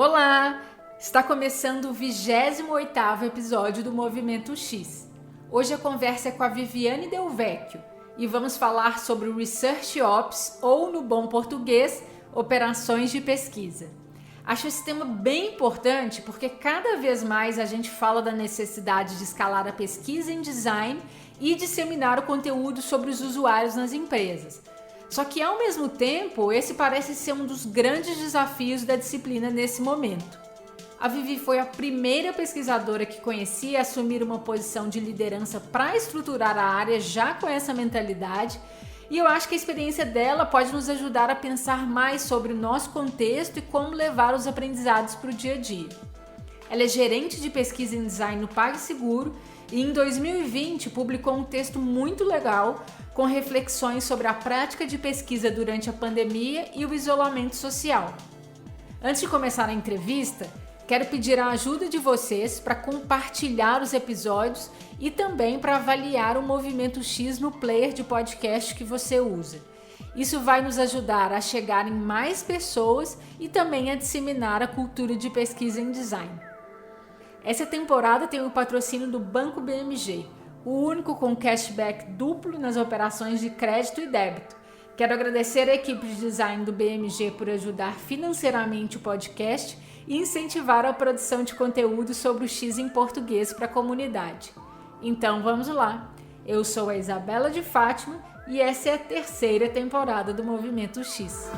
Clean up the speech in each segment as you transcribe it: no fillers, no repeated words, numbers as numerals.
Olá! Está começando o 28º episódio do Movimento X. Hoje a conversa é com a Viviane Del Vecchio e vamos falar sobre o Research Ops, ou no bom português, operações de pesquisa. Acho esse tema bem importante porque cada vez mais a gente fala da necessidade de escalar a pesquisa em design e disseminar o conteúdo sobre os usuários nas empresas. Só que, ao mesmo tempo, esse parece ser um dos grandes desafios da disciplina nesse momento. A Vivi foi a primeira pesquisadora que conheci a assumir uma posição de liderança para estruturar a área já com essa mentalidade, e eu acho que a experiência dela pode nos ajudar a pensar mais sobre o nosso contexto e como levar os aprendizados para o dia a dia. Ela é gerente de pesquisa em design no PagSeguro e em 2020 publicou um texto muito legal com reflexões sobre a prática de pesquisa durante a pandemia e o isolamento social. Antes de começar a entrevista, quero pedir a ajuda de vocês para compartilhar os episódios e também para avaliar o Movimento X no player de podcast que você usa. Isso vai nos ajudar a chegar em mais pessoas e também a disseminar a cultura de pesquisa em design. Essa temporada tem o patrocínio do Banco BMG, o único com cashback duplo nas operações de crédito e débito. Quero agradecer a equipe de design do BMG por ajudar financeiramente o podcast e incentivar a produção de conteúdo sobre o X em português para a comunidade. Então vamos lá! Eu sou a Isabela de Fátima e essa é a 3ª temporada do Movimento X.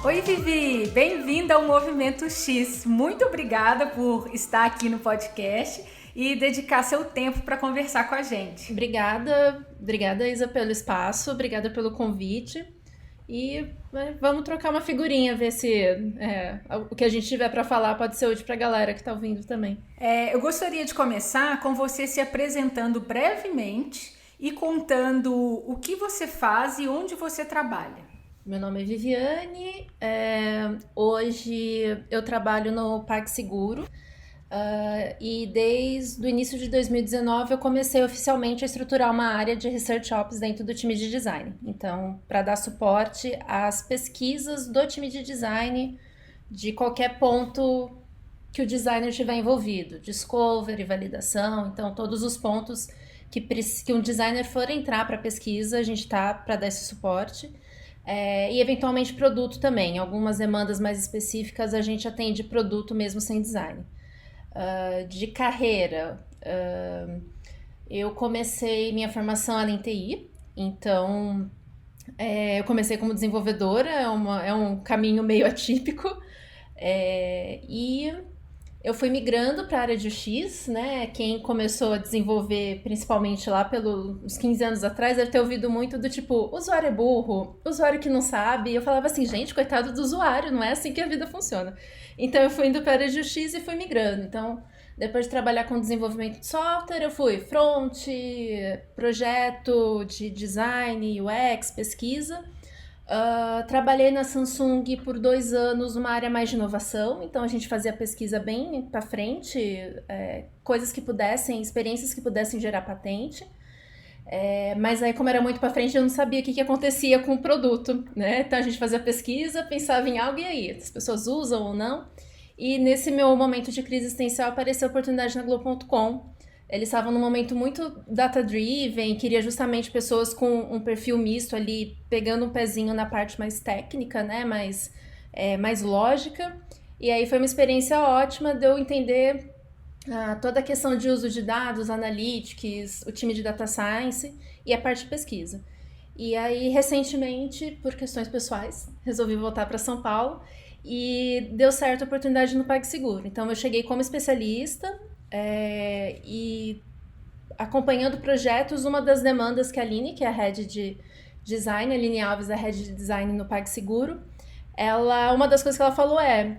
Oi, Vivi! Bem-vinda ao Movimento X. Muito obrigada por estar aqui no podcast e dedicar seu tempo para conversar com a gente. Obrigada, Isa, pelo espaço, obrigada pelo convite. E vamos trocar uma figurinha, ver se o que a gente tiver para falar pode ser útil para a galera que está ouvindo também. Eu gostaria de começar com você se apresentando brevemente e contando o que você faz e onde você trabalha. Meu nome é Viviane, hoje eu trabalho no PagSeguro e desde o início de 2019 eu comecei oficialmente a estruturar uma área de Research Ops dentro do time de design. Então, para dar suporte às pesquisas do time de design de qualquer ponto que o designer estiver envolvido, discovery, validação, então todos os pontos que um designer for entrar para a pesquisa, a gente está para dar esse suporte. E eventualmente produto também. Algumas demandas mais específicas a gente atende produto mesmo sem design. De carreira, eu comecei minha formação em TI, então eu comecei como desenvolvedora, é um caminho meio atípico, e eu fui migrando para a área de UX, né? Quem começou a desenvolver, principalmente lá pelos 15 anos atrás, deve ter ouvido muito do tipo, usuário é burro, usuário que não sabe. E eu falava assim, gente, coitado do usuário, não é assim que a vida funciona. Então eu fui indo para a área de UX e fui migrando. Então, depois de trabalhar com desenvolvimento de software, eu fui front, projeto de design, UX, pesquisa. Trabalhei na Samsung por 2 anos numa área mais de inovação, então a gente fazia pesquisa bem para frente, experiências que pudessem gerar patente, mas aí como era muito para frente eu não sabia o que acontecia com o produto, né? Então a gente fazia pesquisa, pensava em algo e aí, as pessoas usam ou não, e nesse meu momento de crise existencial apareceu a oportunidade na Globo.com. Eles estavam num momento muito data-driven, queria justamente pessoas com um perfil misto ali, pegando um pezinho na parte mais técnica, né, mais lógica. E aí foi uma experiência ótima de eu entender toda a questão de uso de dados, analytics, o time de data science e a parte de pesquisa. E aí, recentemente, por questões pessoais, resolvi voltar para São Paulo e deu certo a oportunidade no PagSeguro. Então, eu cheguei como especialista, e acompanhando projetos, uma das demandas que a Aline, que é a Head de Design, a Aline Alves, a Head de Design no PagSeguro, uma das coisas que ela falou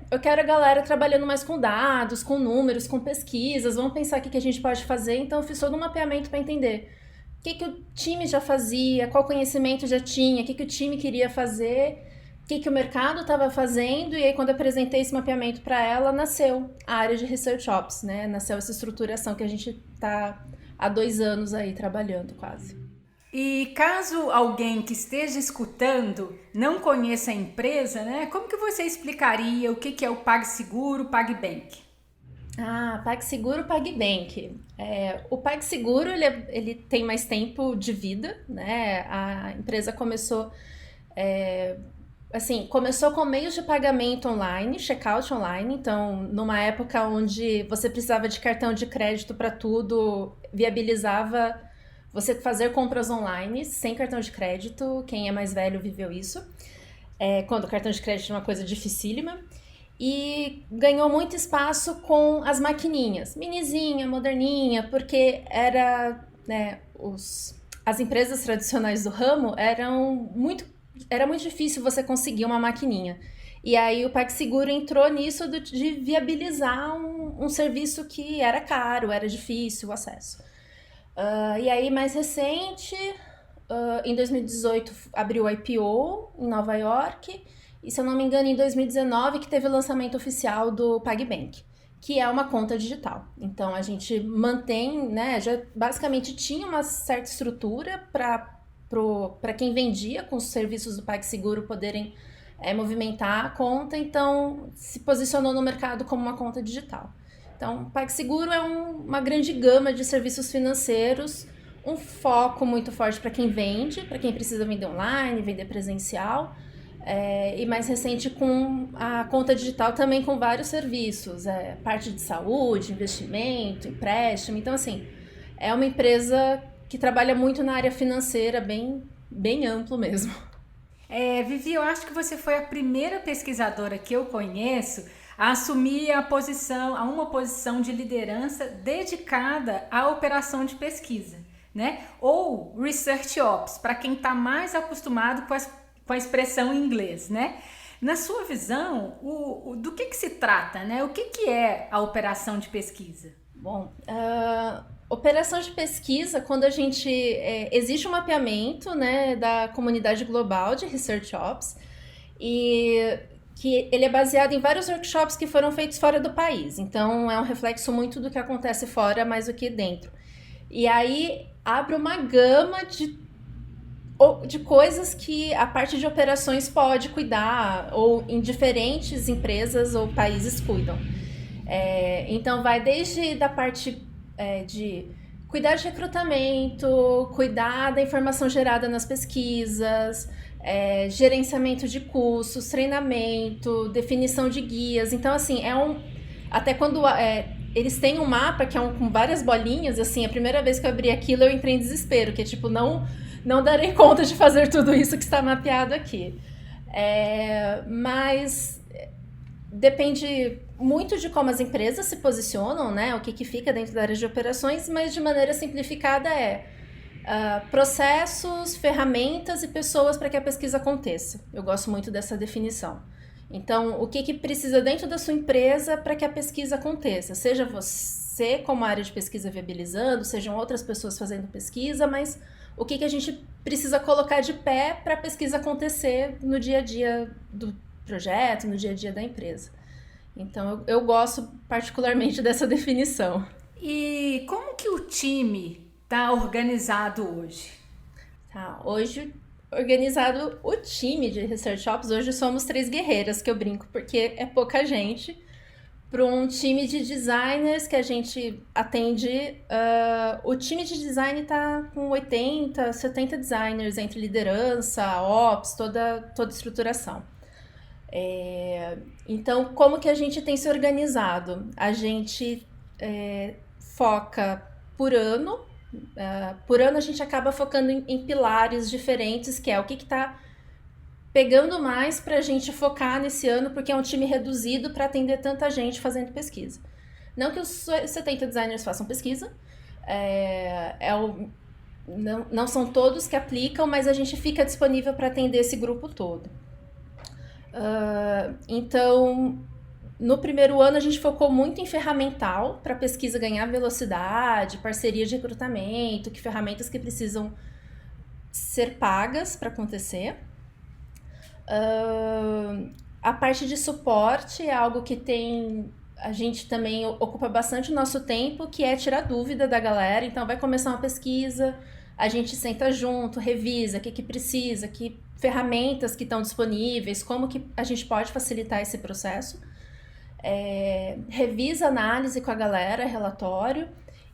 eu quero a galera trabalhando mais com dados, com números, com pesquisas, vamos pensar o que a gente pode fazer. Então eu fiz todo um mapeamento para entender o que o time já fazia, qual conhecimento já tinha, o que o time queria fazer, que o mercado estava fazendo, e aí quando eu apresentei esse mapeamento para ela, nasceu a área de Research Ops, né? Nasceu essa estruturação que a gente está há 2 anos aí trabalhando quase. E caso alguém que esteja escutando não conheça a empresa, né? Como que você explicaria o que é o PagSeguro, PagBank? PagSeguro, PagBank. O PagSeguro, ele tem mais tempo de vida, né? A empresa começou começou com meios de pagamento online, checkout online. Então, numa época onde você precisava de cartão de crédito para tudo, viabilizava você fazer compras online sem cartão de crédito. Quem é mais velho viveu isso. Quando o cartão de crédito é uma coisa dificílima. E ganhou muito espaço com as maquininhas, minizinha, moderninha, porque as empresas tradicionais do ramo era muito difícil você conseguir uma maquininha. E aí o PagSeguro entrou nisso de viabilizar um serviço que era caro, era difícil o acesso. E aí, mais recente, em 2018, abriu o IPO em Nova York. E, se eu não me engano, em 2019 que teve o lançamento oficial do PagBank, que é uma conta digital. Então, a gente mantém, né, já basicamente tinha uma certa estrutura para quem vendia com os serviços do PagSeguro poderem movimentar a conta, então se posicionou no mercado como uma conta digital. Então, o PagSeguro é uma grande gama de serviços financeiros, um foco muito forte para quem vende, para quem precisa vender online, vender presencial, e mais recente com a conta digital também com vários serviços, parte de saúde, investimento, empréstimo. Então, assim, é uma empresa que trabalha muito na área financeira, bem, bem amplo mesmo. Vivi, eu acho que você foi a primeira pesquisadora que eu conheço a assumir uma posição de liderança dedicada à operação de pesquisa, né? Ou Research Ops, para quem está mais acostumado com a expressão em inglês, né? Na sua visão, do que se trata, né? O que é a operação de pesquisa? Bom, operação de pesquisa, quando a gente... existe um mapeamento, né, da comunidade global de Research Ops, e que ele é baseado em vários workshops que foram feitos fora do país. Então, é um reflexo muito do que acontece fora, mais do que dentro. E aí, abre uma gama de coisas que a parte de operações pode cuidar, ou em diferentes empresas ou países cuidam. Então, vai desde da parte de cuidar de recrutamento, cuidar da informação gerada nas pesquisas, gerenciamento de cursos, treinamento, definição de guias. Então, assim, até quando eles têm um mapa que é com várias bolinhas, assim, a primeira vez que eu abri aquilo eu entrei em desespero, que é tipo, não darei conta de fazer tudo isso que está mapeado aqui. Mas depende muito de como as empresas se posicionam, né? O que fica dentro da área de operações, mas de maneira simplificada processos, ferramentas e pessoas para que a pesquisa aconteça. Eu gosto muito dessa definição. Então, o que precisa dentro da sua empresa para que a pesquisa aconteça? Seja você como área de pesquisa viabilizando, sejam outras pessoas fazendo pesquisa, mas o que a gente precisa colocar de pé para a pesquisa acontecer no dia a dia do projeto, no dia a dia da empresa. Então, eu gosto particularmente dessa definição. E como que o time está organizado hoje? Hoje, organizado o time de Research Ops, hoje somos 3 guerreiras, que eu brinco, porque é pouca gente. Para um time de designers que a gente atende, o time de design está com 80, 70 designers, entre liderança, ops, toda estruturação. Então, como que a gente tem se organizado? A gente foca por ano. Por ano a gente acaba focando em pilares diferentes, que é o que está pegando mais para a gente focar nesse ano, porque é um time reduzido para atender tanta gente fazendo pesquisa. Não que os 70 designers façam pesquisa, não são todos que aplicam, mas a gente fica disponível para atender esse grupo todo. Então, no primeiro ano a gente focou muito em ferramental para a pesquisa ganhar velocidade, parceria de recrutamento, que ferramentas que precisam ser pagas para acontecer. A parte de suporte é algo que a gente também ocupa bastante o nosso tempo, que é tirar dúvida da galera. Então vai começar uma pesquisa, a gente senta junto, revisa o que precisa, que ferramentas que estão disponíveis, como que a gente pode facilitar esse processo. Revisa a análise com a galera, relatório,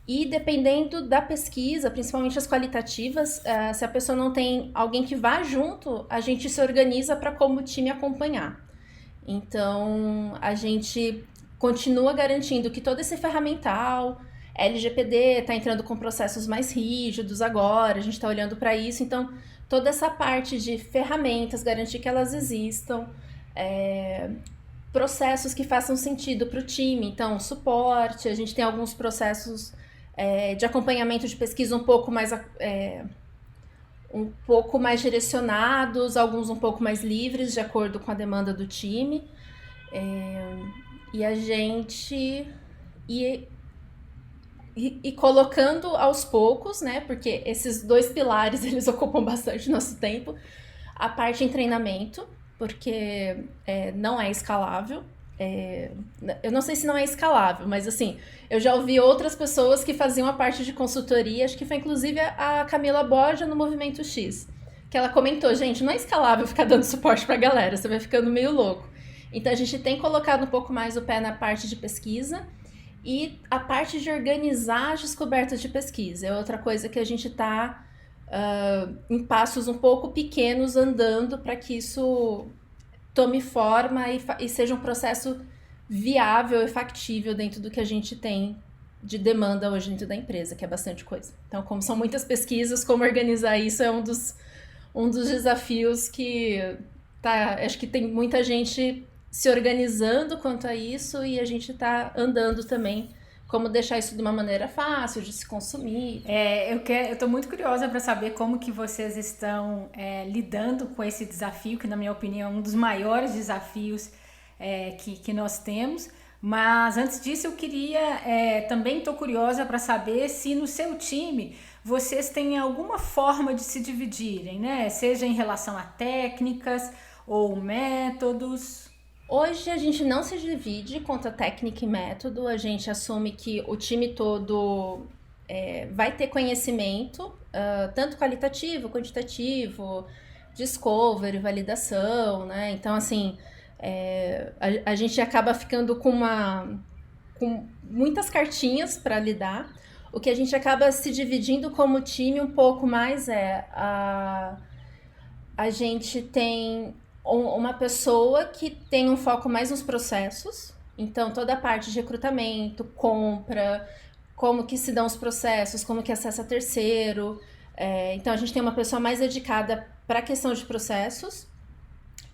e dependendo da pesquisa, principalmente as qualitativas, se a pessoa não tem alguém que vá junto, a gente se organiza para como time acompanhar. Então, a gente continua garantindo que todo esse ferramental, LGPD está entrando com processos mais rígidos agora, a gente está olhando para isso, então toda essa parte de ferramentas, garantir que elas existam, processos que façam sentido para o time, então suporte, a gente tem alguns processos de acompanhamento de pesquisa um pouco mais direcionados, alguns um pouco mais livres, de acordo com a demanda do time. E a gente e colocando aos poucos, né? Porque esses 2 pilares, eles ocupam bastante nosso tempo. A parte em treinamento, porque não é escalável. Eu não sei se não é escalável, mas assim, eu já ouvi outras pessoas que faziam a parte de consultoria, acho que foi inclusive a Camila Borja no Movimento X, que ela comentou, gente, não é escalável ficar dando suporte pra galera, você vai ficando meio louco. Então a gente tem colocado um pouco mais o pé na parte de pesquisa e a parte de organizar as descobertas de pesquisa. É outra coisa que a gente está em passos um pouco pequenos andando para que isso tome forma e seja um processo viável e factível dentro do que a gente tem de demanda hoje dentro da empresa, que é bastante coisa. Então, como são muitas pesquisas, como organizar isso é um dos desafios que acho que tem muita gente se organizando quanto a isso e a gente está andando também como deixar isso de uma maneira fácil de se consumir. Eu tô muito curiosa para saber como que vocês estão lidando com esse desafio, que na minha opinião é um dos maiores desafios que nós temos. Mas antes disso eu queria, também tô curiosa para saber se no seu time vocês têm alguma forma de se dividirem, né? Seja em relação a técnicas ou métodos. Hoje a gente não se divide quanto a técnica e método, a gente assume que o time todo vai ter conhecimento, tanto qualitativo, quantitativo, discovery, validação, né? Então, assim, a gente acaba ficando com muitas cartinhas para lidar. O que a gente acaba se dividindo como time um pouco mais a gente tem uma pessoa que tem um foco mais nos processos, então toda a parte de recrutamento, compra, como que se dão os processos, como que acessa terceiro. Então a gente tem uma pessoa mais dedicada para a questão de processos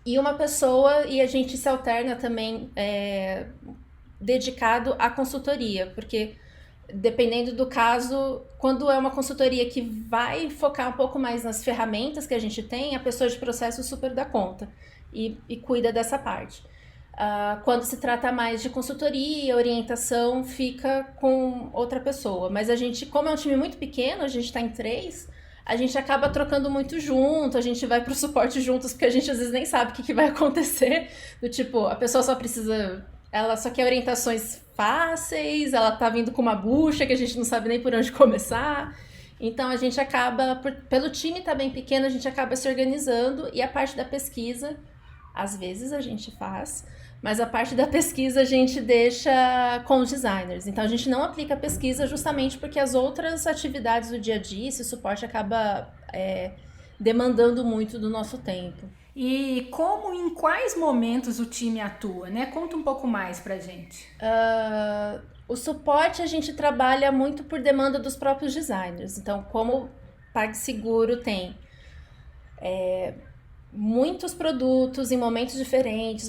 e uma pessoa, e a gente se alterna também dedicado à consultoria, porque dependendo do caso, quando é uma consultoria que vai focar um pouco mais nas ferramentas que a gente tem, a pessoa de processo super dá conta e cuida dessa parte. Quando se trata mais de consultoria, orientação, fica com outra pessoa. Mas a gente, como é um time muito pequeno, a gente está em 3, a gente acaba trocando muito junto, a gente vai pro suporte juntos, porque a gente às vezes nem sabe o que vai acontecer. Do tipo, a pessoa só precisa... Ela só quer orientações fáceis, ela tá vindo com uma bucha que a gente não sabe nem por onde começar. Então a gente acaba, pelo time tá bem pequeno, a gente acaba se organizando e a parte da pesquisa, às vezes a gente faz, mas a parte da pesquisa a gente deixa com os designers. Então a gente não aplica a pesquisa justamente porque as outras atividades do dia a dia, esse suporte acaba demandando muito do nosso tempo. E como, em quais momentos o time atua, né? Conta um pouco mais pra gente. O suporte a gente trabalha muito por demanda dos próprios designers. Então, como PagSeguro tem muitos produtos em momentos diferentes,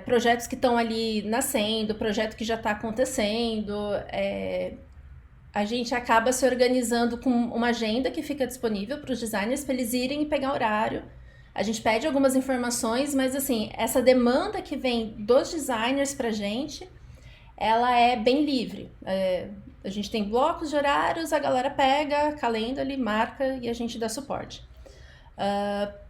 projetos que estão ali nascendo, projeto que já está acontecendo, a gente acaba se organizando com uma agenda que fica disponível para os designers para eles irem e pegar horário. A gente pede algumas informações, mas assim, essa demanda que vem dos designers pra gente, ela é bem livre. A gente tem blocos de horários, a galera pega, calenda ali, marca e a gente dá suporte.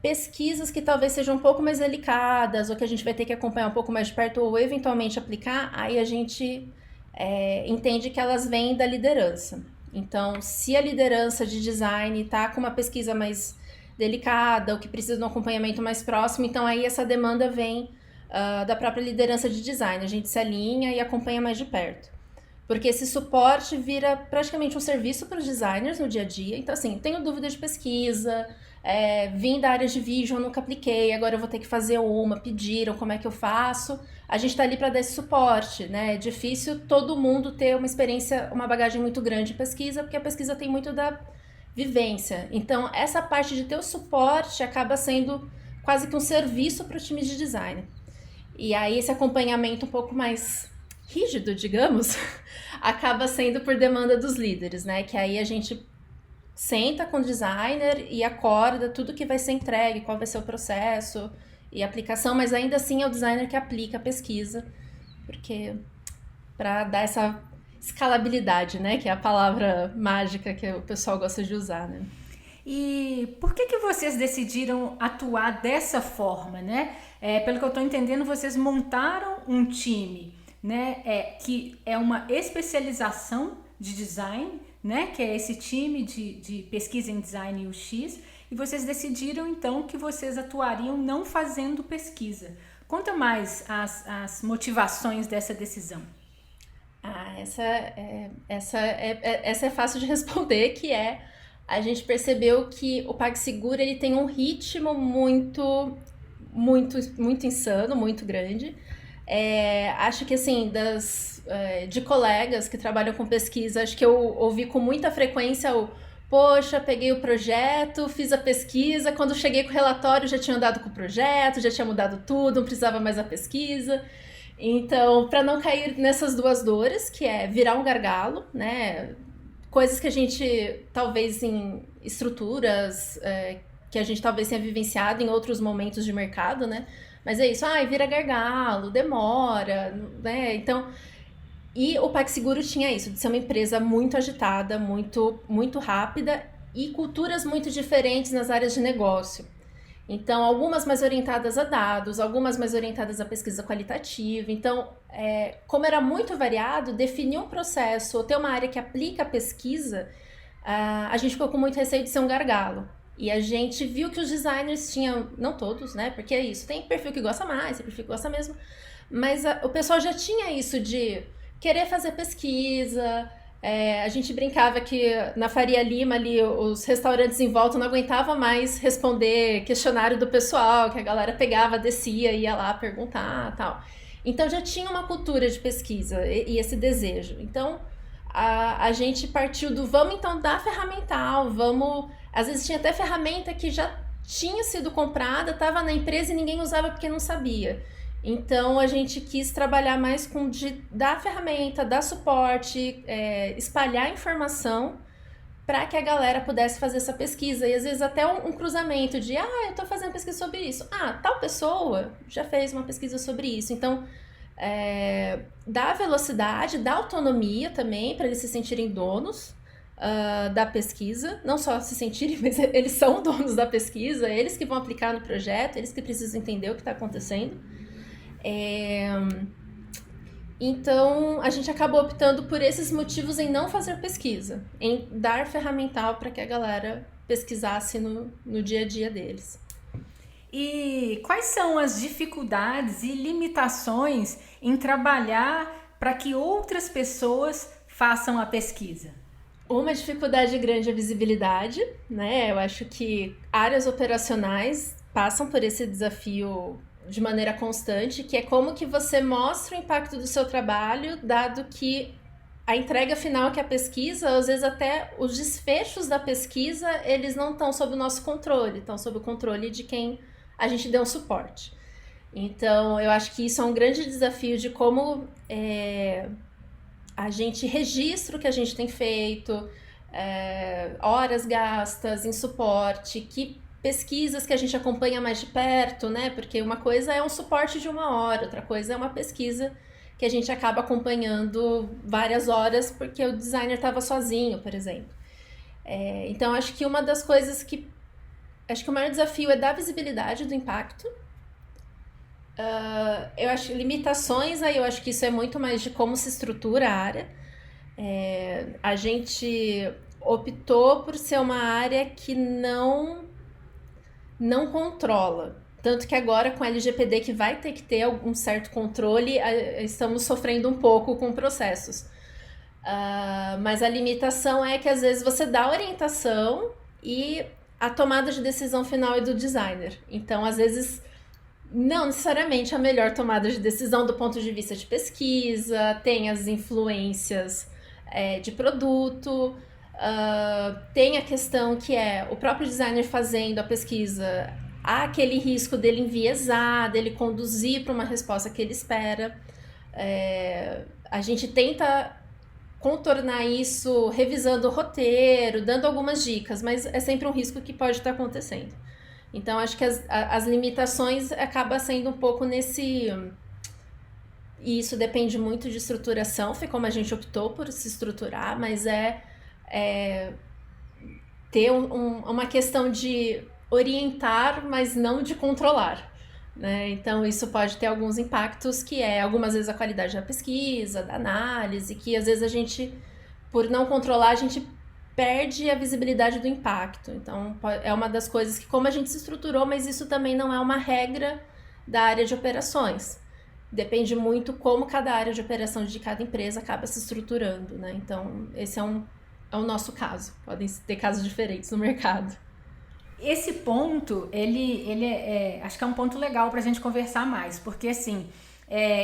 Pesquisas que talvez sejam um pouco mais delicadas, ou que a gente vai ter que acompanhar um pouco mais de perto, ou eventualmente aplicar, aí a gente entende que elas vêm da liderança. Então, se a liderança de design está com uma pesquisa mais delicada, ou que precisa de um acompanhamento mais próximo, então aí essa demanda vem da própria liderança de design. A gente se alinha e acompanha mais de perto. Porque esse suporte vira praticamente um serviço para os designers no dia a dia. Então, assim, tenho dúvida de pesquisa, vim da área de vision, nunca apliquei, agora eu vou ter que fazer uma, pediram, como é que eu faço? A gente está ali para dar esse suporte, né? É difícil todo mundo ter uma experiência, uma bagagem muito grande em pesquisa, porque a pesquisa tem muito da vivência. Então, essa parte de ter o suporte acaba sendo quase que um serviço para o time de design. E aí, esse acompanhamento um pouco mais rígido, digamos, acaba sendo por demanda dos líderes, né? Que aí a gente senta com o designer e acorda tudo que vai ser entregue, qual vai ser o processo e aplicação, mas ainda assim é o designer que aplica a pesquisa, porque para dar essa escalabilidade, né? Que é a palavra mágica que o pessoal gosta de usar, né? E por que vocês decidiram atuar dessa forma, né? Pelo que eu estou entendendo, vocês montaram um time, né? Que é uma especialização de design, né? Que é esse time de pesquisa em design UX. E vocês decidiram, então, que vocês atuariam não fazendo pesquisa. Conta mais as motivações dessa decisão. Essa é fácil de responder, que a gente percebeu que o PagSeguro ele tem um ritmo muito insano, muito grande. Acho que assim, de colegas que trabalham com pesquisa, acho que eu ouvi com muita frequência poxa, peguei o projeto, fiz a pesquisa, quando cheguei com o relatório já tinha andado com o projeto, já tinha mudado tudo, não precisava mais da pesquisa. Então, para não cair nessas duas dores, que é virar um gargalo, né? Coisas que a gente, talvez em estruturas, que a gente talvez tenha vivenciado em outros momentos de mercado, né? Mas é isso, vira gargalo, demora, né? Então, e o PagSeguro tinha isso, de ser uma empresa muito agitada, muito rápida e culturas muito diferentes nas áreas de negócio. Então, algumas mais orientadas a dados, algumas mais orientadas à pesquisa qualitativa. Então, como era muito variado, definir um processo ou ter uma área que aplica a pesquisa, a gente ficou com muito receio de ser um gargalo. E a gente viu que os designers tinham, não todos, né? Porque é isso, tem perfil que gosta mais, tem perfil que gosta mesmo, mas o pessoal já tinha isso de querer fazer pesquisa. A gente brincava que na Faria Lima ali os restaurantes em volta não aguentavam mais responder questionário do pessoal, que a galera pegava, descia, ia lá perguntar, tal. Então já tinha uma cultura de pesquisa e esse desejo. Então a gente partiu do vamos então dar ferramental, vamos... Às vezes tinha até ferramenta que já tinha sido comprada, estava na empresa e ninguém usava porque não sabia. Então, a gente quis trabalhar mais com dar ferramenta, dar suporte, espalhar informação para que a galera pudesse fazer essa pesquisa. E, às vezes, até um cruzamento de, eu estou fazendo pesquisa sobre isso. Tal pessoa já fez uma pesquisa sobre isso. Então, dá velocidade, dá autonomia também para eles se sentirem donos da pesquisa. Não só se sentirem, mas eles são donos da pesquisa, eles que vão aplicar no projeto, eles que precisam entender o que está acontecendo. Então, a gente acabou optando por esses motivos em não fazer pesquisa, em dar ferramental para que a galera pesquisasse no dia a dia deles. E quais são as dificuldades e limitações em trabalhar para que outras pessoas façam a pesquisa? Uma dificuldade grande é a visibilidade, né? Eu acho que áreas operacionais passam por esse desafio de maneira constante, que é como que você mostra o impacto do seu trabalho, dado que a entrega final, que é a pesquisa, às vezes até os desfechos da pesquisa, eles não estão sob o nosso controle, estão sob o controle de quem a gente deu um suporte. Então, eu acho que isso é um grande desafio de como a gente registra o que a gente tem feito, horas gastas em suporte, que pesquisas que a gente acompanha mais de perto, né? Porque uma coisa é um suporte de 1 hora, outra coisa é uma pesquisa que a gente acaba acompanhando várias horas porque o designer estava sozinho, por exemplo. Então, acho que uma das coisas que Acho que o maior desafio é dar visibilidade do impacto. Eu acho que limitações, aí eu acho que isso é muito mais de como se estrutura a área. A gente optou por ser uma área que não controla. Tanto que agora com a LGPD, que vai ter que ter algum certo controle, estamos sofrendo um pouco com processos. Mas a limitação é que às vezes você dá orientação e a tomada de decisão final é do designer. Então, às vezes, não necessariamente a melhor tomada de decisão do ponto de vista de pesquisa, tem as influências de produto, tem a questão que é o próprio designer fazendo a pesquisa, há aquele risco dele enviesar, dele conduzir para uma resposta que ele espera. A gente tenta contornar isso revisando o roteiro, dando algumas dicas, mas é sempre um risco que pode estar acontecendo. Então, acho que as limitações acabam sendo um pouco nesse... E isso depende muito de estruturação, foi como a gente optou por se estruturar, mas ter uma questão de orientar, mas não de controlar. Né? Então, isso pode ter alguns impactos, que algumas vezes a qualidade da pesquisa, da análise, que às vezes a gente, por não controlar, a gente perde a visibilidade do impacto. Então, é uma das coisas que, como a gente se estruturou, mas isso também não é uma regra da área de operações. Depende muito como cada área de operação de cada empresa acaba se estruturando, né? Então, esse é o nosso caso. Podem ter casos diferentes no mercado. Esse ponto, acho que é um ponto legal para a gente conversar mais, porque assim,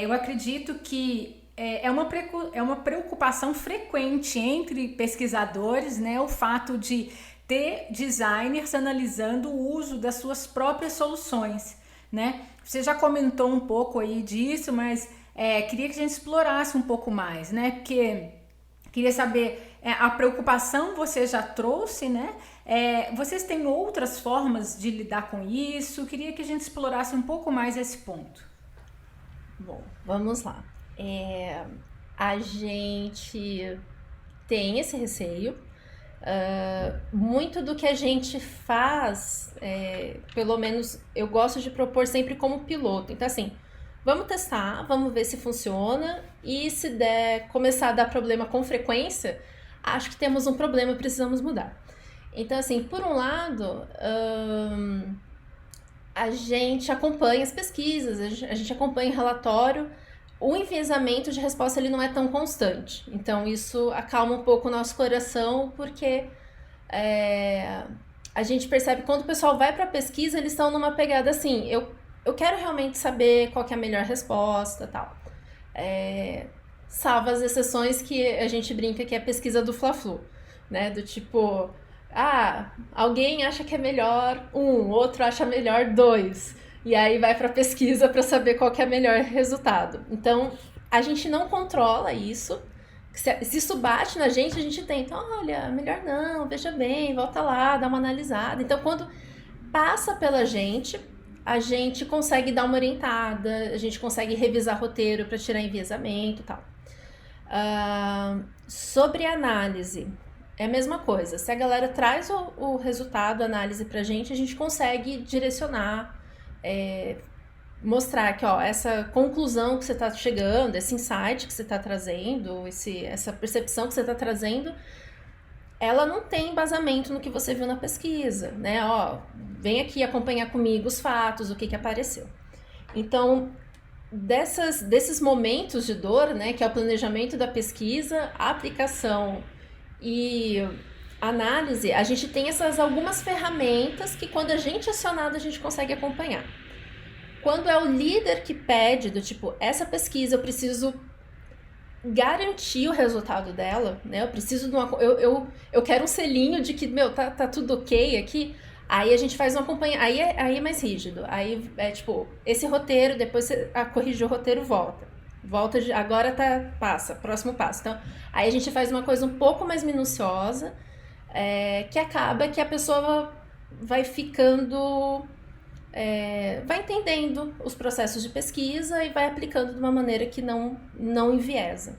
eu acredito que é uma preocupação frequente entre pesquisadores, né, o fato de ter designers analisando o uso das suas próprias soluções, né? Você já comentou um pouco aí disso, mas queria que a gente explorasse um pouco mais, né? Porque queria saber, a preocupação você já trouxe, né? Vocês têm outras formas de lidar com isso? Queria que a gente explorasse um pouco mais esse ponto. Bom, vamos lá. A gente tem esse receio. Muito do que a gente faz, pelo menos eu gosto de propor sempre como piloto. Então, assim, vamos testar, vamos ver se funciona, e se der começar a dar problema com frequência, acho que temos um problema e precisamos mudar. Então, assim, por um lado, a gente acompanha as pesquisas, a gente acompanha o relatório, o enviesamento de resposta ele não é tão constante. Então, isso acalma um pouco o nosso coração, porque a gente percebe que quando o pessoal vai para a pesquisa, eles estão numa pegada assim, eu quero realmente saber qual que é a melhor resposta, tal. Salvo as exceções que a gente brinca que é a pesquisa do Fla-Flu, né? Do tipo, alguém acha que é melhor outro acha melhor 2. E aí vai para pesquisa para saber qual que é o melhor resultado. Então, a gente não controla isso. Se isso bate na gente, a gente tenta, olha, melhor não, veja bem, volta lá, dá uma analisada. Então, quando passa pela gente, a gente consegue dar uma orientada, a gente consegue revisar roteiro para tirar enviesamento e tal. Sobre análise, é a mesma coisa. Se a galera traz o resultado, a análise pra gente, a gente consegue direcionar, mostrar que essa conclusão que você está chegando, esse insight que você está trazendo, essa percepção que você está trazendo, ela não tem embasamento no que você viu na pesquisa, né? Vem aqui acompanhar comigo os fatos, o que apareceu. Então, desses momentos de dor, né, que é o planejamento da pesquisa, a aplicação e análise, a gente tem algumas ferramentas que, quando a gente é acionado, a gente consegue acompanhar. Quando é o líder que pede, do tipo, essa pesquisa eu preciso garantir o resultado dela, né? Eu preciso de eu quero um selinho de que, tá tudo ok aqui. Aí a gente faz um acompanhamento, aí é mais rígido. Aí tipo, esse roteiro, depois você corrige o roteiro, volta, agora passa, próximo passo. Então, aí a gente faz uma coisa um pouco mais minuciosa, que acaba que a pessoa vai ficando... vai entendendo os processos de pesquisa e vai aplicando de uma maneira que não enviesa.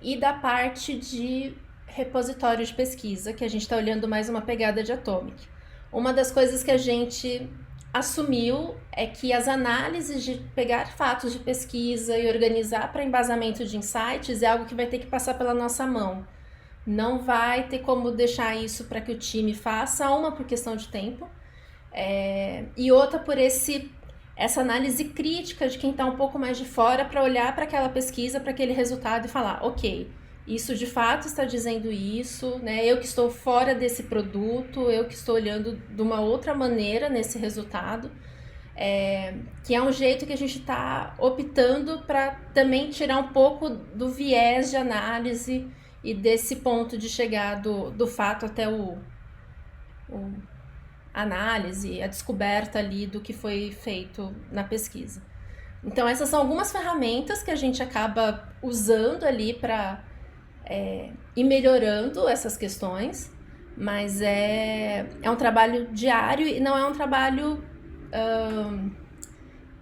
E da parte de repositório de pesquisa, que a gente está olhando mais uma pegada de Atomic. Uma das coisas que a gente assumiu é que as análises de pegar fatos de pesquisa e organizar para embasamento de insights é algo que vai ter que passar pela nossa mão. Não vai ter como deixar isso para que o time faça, uma por questão de tempo, e outra por essa análise crítica de quem está um pouco mais de fora para olhar para aquela pesquisa, para aquele resultado e falar, ok, isso de fato está dizendo isso, né? Eu que estou fora desse produto, eu que estou olhando de uma outra maneira nesse resultado, que é um jeito que a gente está optando para também tirar um pouco do viés de análise e desse ponto de chegar do fato até a análise, a descoberta ali do que foi feito na pesquisa. Então essas são algumas ferramentas que a gente acaba usando ali para ir melhorando essas questões, mas é um trabalho diário e não é um trabalho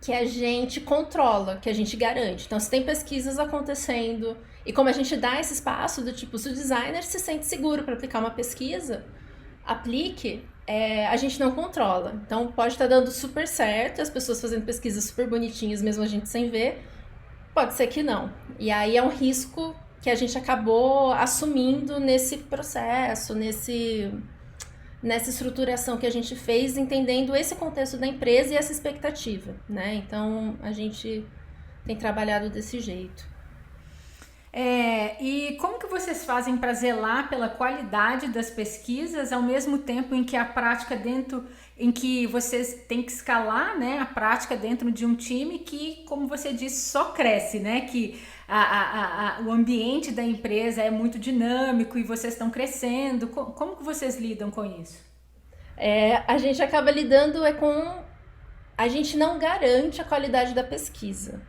que a gente controla, que a gente garante. Então, se tem pesquisas acontecendo, e como a gente dá esse espaço do tipo, se o designer se sente seguro para aplicar uma pesquisa, aplique, a gente não controla. Então, pode estar dando super certo, as pessoas fazendo pesquisas super bonitinhas, mesmo a gente sem ver, pode ser que não. E aí é um risco que a gente acabou assumindo nesse processo, nessa estruturação que a gente fez, entendendo esse contexto da empresa e essa expectativa, né? Então, a gente tem trabalhado desse jeito. E como que vocês fazem para zelar pela qualidade das pesquisas, ao mesmo tempo em que a prática em que vocês têm que escalar, né, a prática dentro de um time que, como você disse, só cresce, né? Que o ambiente da empresa é muito dinâmico e vocês estão crescendo. Como que vocês lidam com isso? A gente acaba lidando com... A gente não garante a qualidade da pesquisa.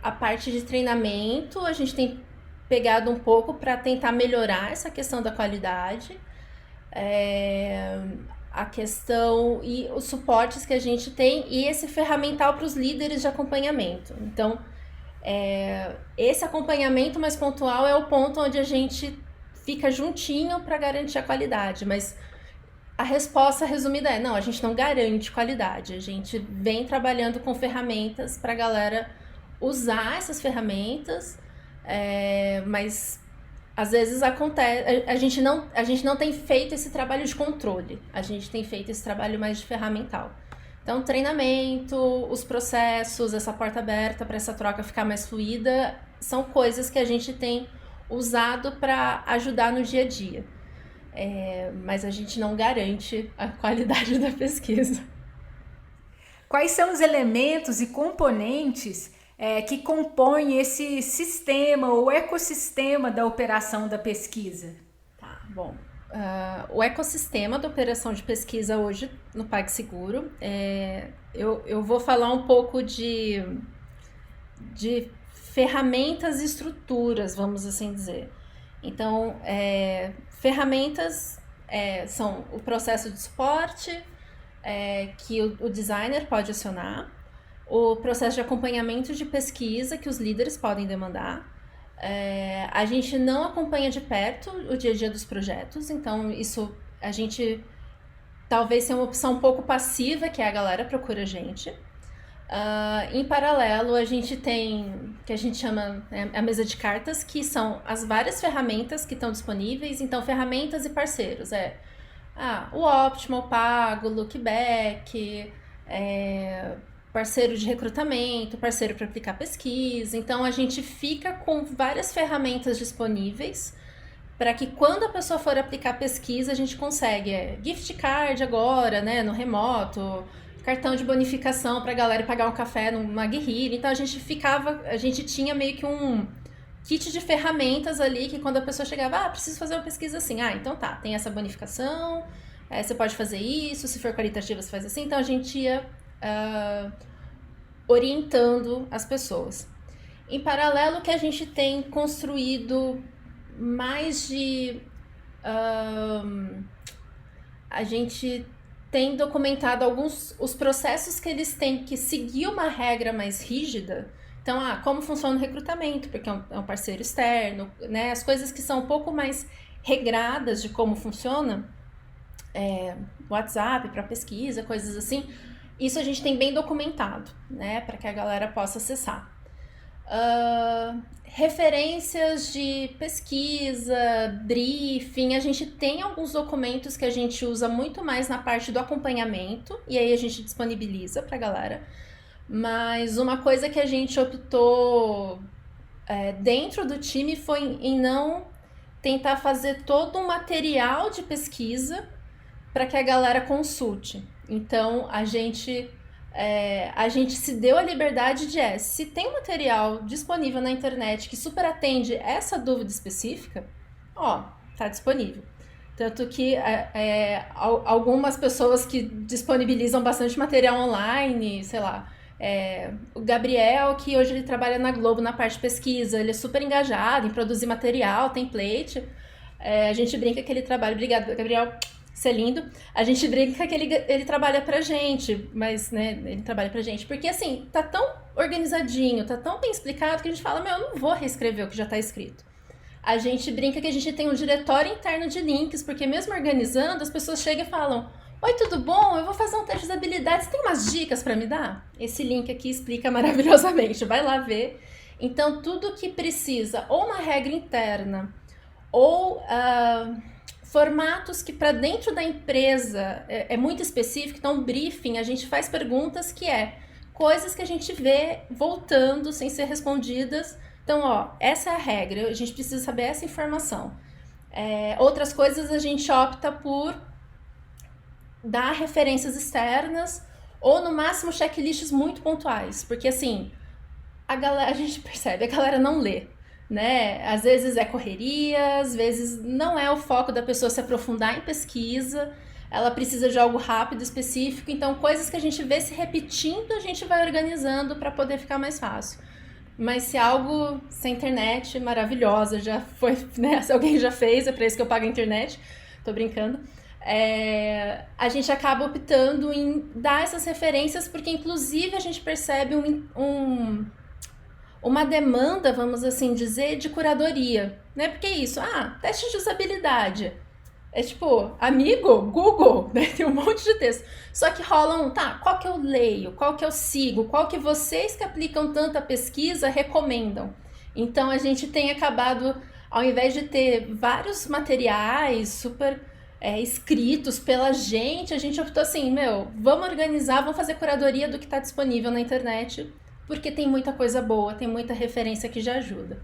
A parte de treinamento, a gente tem pegado um pouco para tentar melhorar essa questão da qualidade. A questão e os suportes que a gente tem e esse ferramental para os líderes de acompanhamento. Então, esse acompanhamento mais pontual é o ponto onde a gente fica juntinho para garantir a qualidade, mas a resposta resumida não, a gente não garante qualidade, a gente vem trabalhando com ferramentas para a galera usar essas ferramentas, mas às vezes acontece, a gente não tem feito esse trabalho de controle, a gente tem feito esse trabalho mais de ferramental. Então, treinamento, os processos, essa porta aberta para essa troca ficar mais fluida, são coisas que a gente tem usado para ajudar no dia a dia. Mas a gente não garante a qualidade da pesquisa. Quais são os elementos e componentes que compõem esse sistema ou ecossistema da operação da pesquisa? Tá, bom. O ecossistema da operação de pesquisa hoje no PagSeguro, eu vou falar um pouco de ferramentas e estruturas, vamos assim dizer. Então, ferramentas são o processo de suporte, que o designer pode acionar, o processo de acompanhamento de pesquisa que os líderes podem demandar. A gente não acompanha de perto o dia a dia dos projetos, então isso a gente talvez seja uma opção um pouco passiva, que a galera procura a gente. Em paralelo, a gente tem que a gente chama a mesa de cartas, que são as várias ferramentas que estão disponíveis. Então, ferramentas e parceiros o Optimal, o Pago, o Lookback, parceiro de recrutamento, parceiro para aplicar pesquisa. Então, a gente fica com várias ferramentas disponíveis para que quando a pessoa for aplicar pesquisa, a gente consegue gift card agora, né, no remoto, cartão de bonificação para a galera pagar um café numa guerrilha. Então, a gente tinha meio que um kit de ferramentas ali que quando a pessoa chegava, preciso fazer uma pesquisa assim. Então tá, tem essa bonificação, você pode fazer isso, se for qualitativa você faz assim. Então, a gente ia orientando as pessoas. Em paralelo, que a gente tem construído mais de... a gente tem documentado os processos que eles têm que seguir uma regra mais rígida. Então, como funciona o recrutamento, porque é um parceiro externo, né? As coisas que são um pouco mais regradas de como funciona, WhatsApp para pesquisa, coisas assim, isso a gente tem bem documentado, né? Para que a galera possa acessar. Referências de pesquisa, briefing, a gente tem alguns documentos que a gente usa muito mais na parte do acompanhamento, e aí a gente disponibiliza para a galera. Mas uma coisa que a gente optou dentro do time foi em não tentar fazer todo um material de pesquisa para que a galera consulte. Então, a gente se deu a liberdade de, se tem um material disponível na internet que super atende essa dúvida específica, tá disponível. Tanto que algumas pessoas que disponibilizam bastante material online, sei lá, o Gabriel, que hoje ele trabalha na Globo na parte de pesquisa, ele é super engajado em produzir material, template. A gente brinca que ele trabalha... Obrigada, Gabriel. Isso é lindo. A gente brinca que ele trabalha pra gente, mas, né, ele trabalha pra gente. Porque, assim, tá tão organizadinho, tá tão bem explicado que a gente fala, eu não vou reescrever o que já tá escrito. A gente brinca que a gente tem um diretório interno de links, porque mesmo organizando, as pessoas chegam e falam, oi, tudo bom? Eu vou fazer um teste de usabilidade, você tem umas dicas pra me dar? Esse link aqui explica maravilhosamente, vai lá ver. Então, tudo que precisa, ou uma regra interna, ou... formatos que para dentro da empresa é muito específico, então briefing, a gente faz perguntas que coisas que a gente vê voltando sem ser respondidas. Então, essa é a regra, a gente precisa saber essa informação. Outras coisas a gente opta por dar referências externas ou no máximo checklists muito pontuais, porque assim, a gente percebe, a galera não lê. Né? Às vezes é correria, às vezes não é o foco da pessoa se aprofundar em pesquisa, ela precisa de algo rápido, específico, então coisas que a gente vê se repetindo, a gente vai organizando para poder ficar mais fácil. Mas se algo, se a internet maravilhosa já foi, né? Se alguém já fez, é para isso que eu pago a internet, tô brincando, a gente acaba optando em dar essas referências, porque inclusive a gente percebe uma demanda, vamos assim dizer, de curadoria, né? Porque isso, teste de usabilidade. É tipo, amigo, Google, né? Tem um monte de texto. Só que rola qual que eu leio, qual que eu sigo, qual que vocês que aplicam tanta pesquisa recomendam. Então, a gente tem acabado, ao invés de ter vários materiais super escritos pela gente, a gente optou assim, vamos organizar, vamos fazer curadoria do que está disponível na internet, porque tem muita coisa boa, tem muita referência que já ajuda.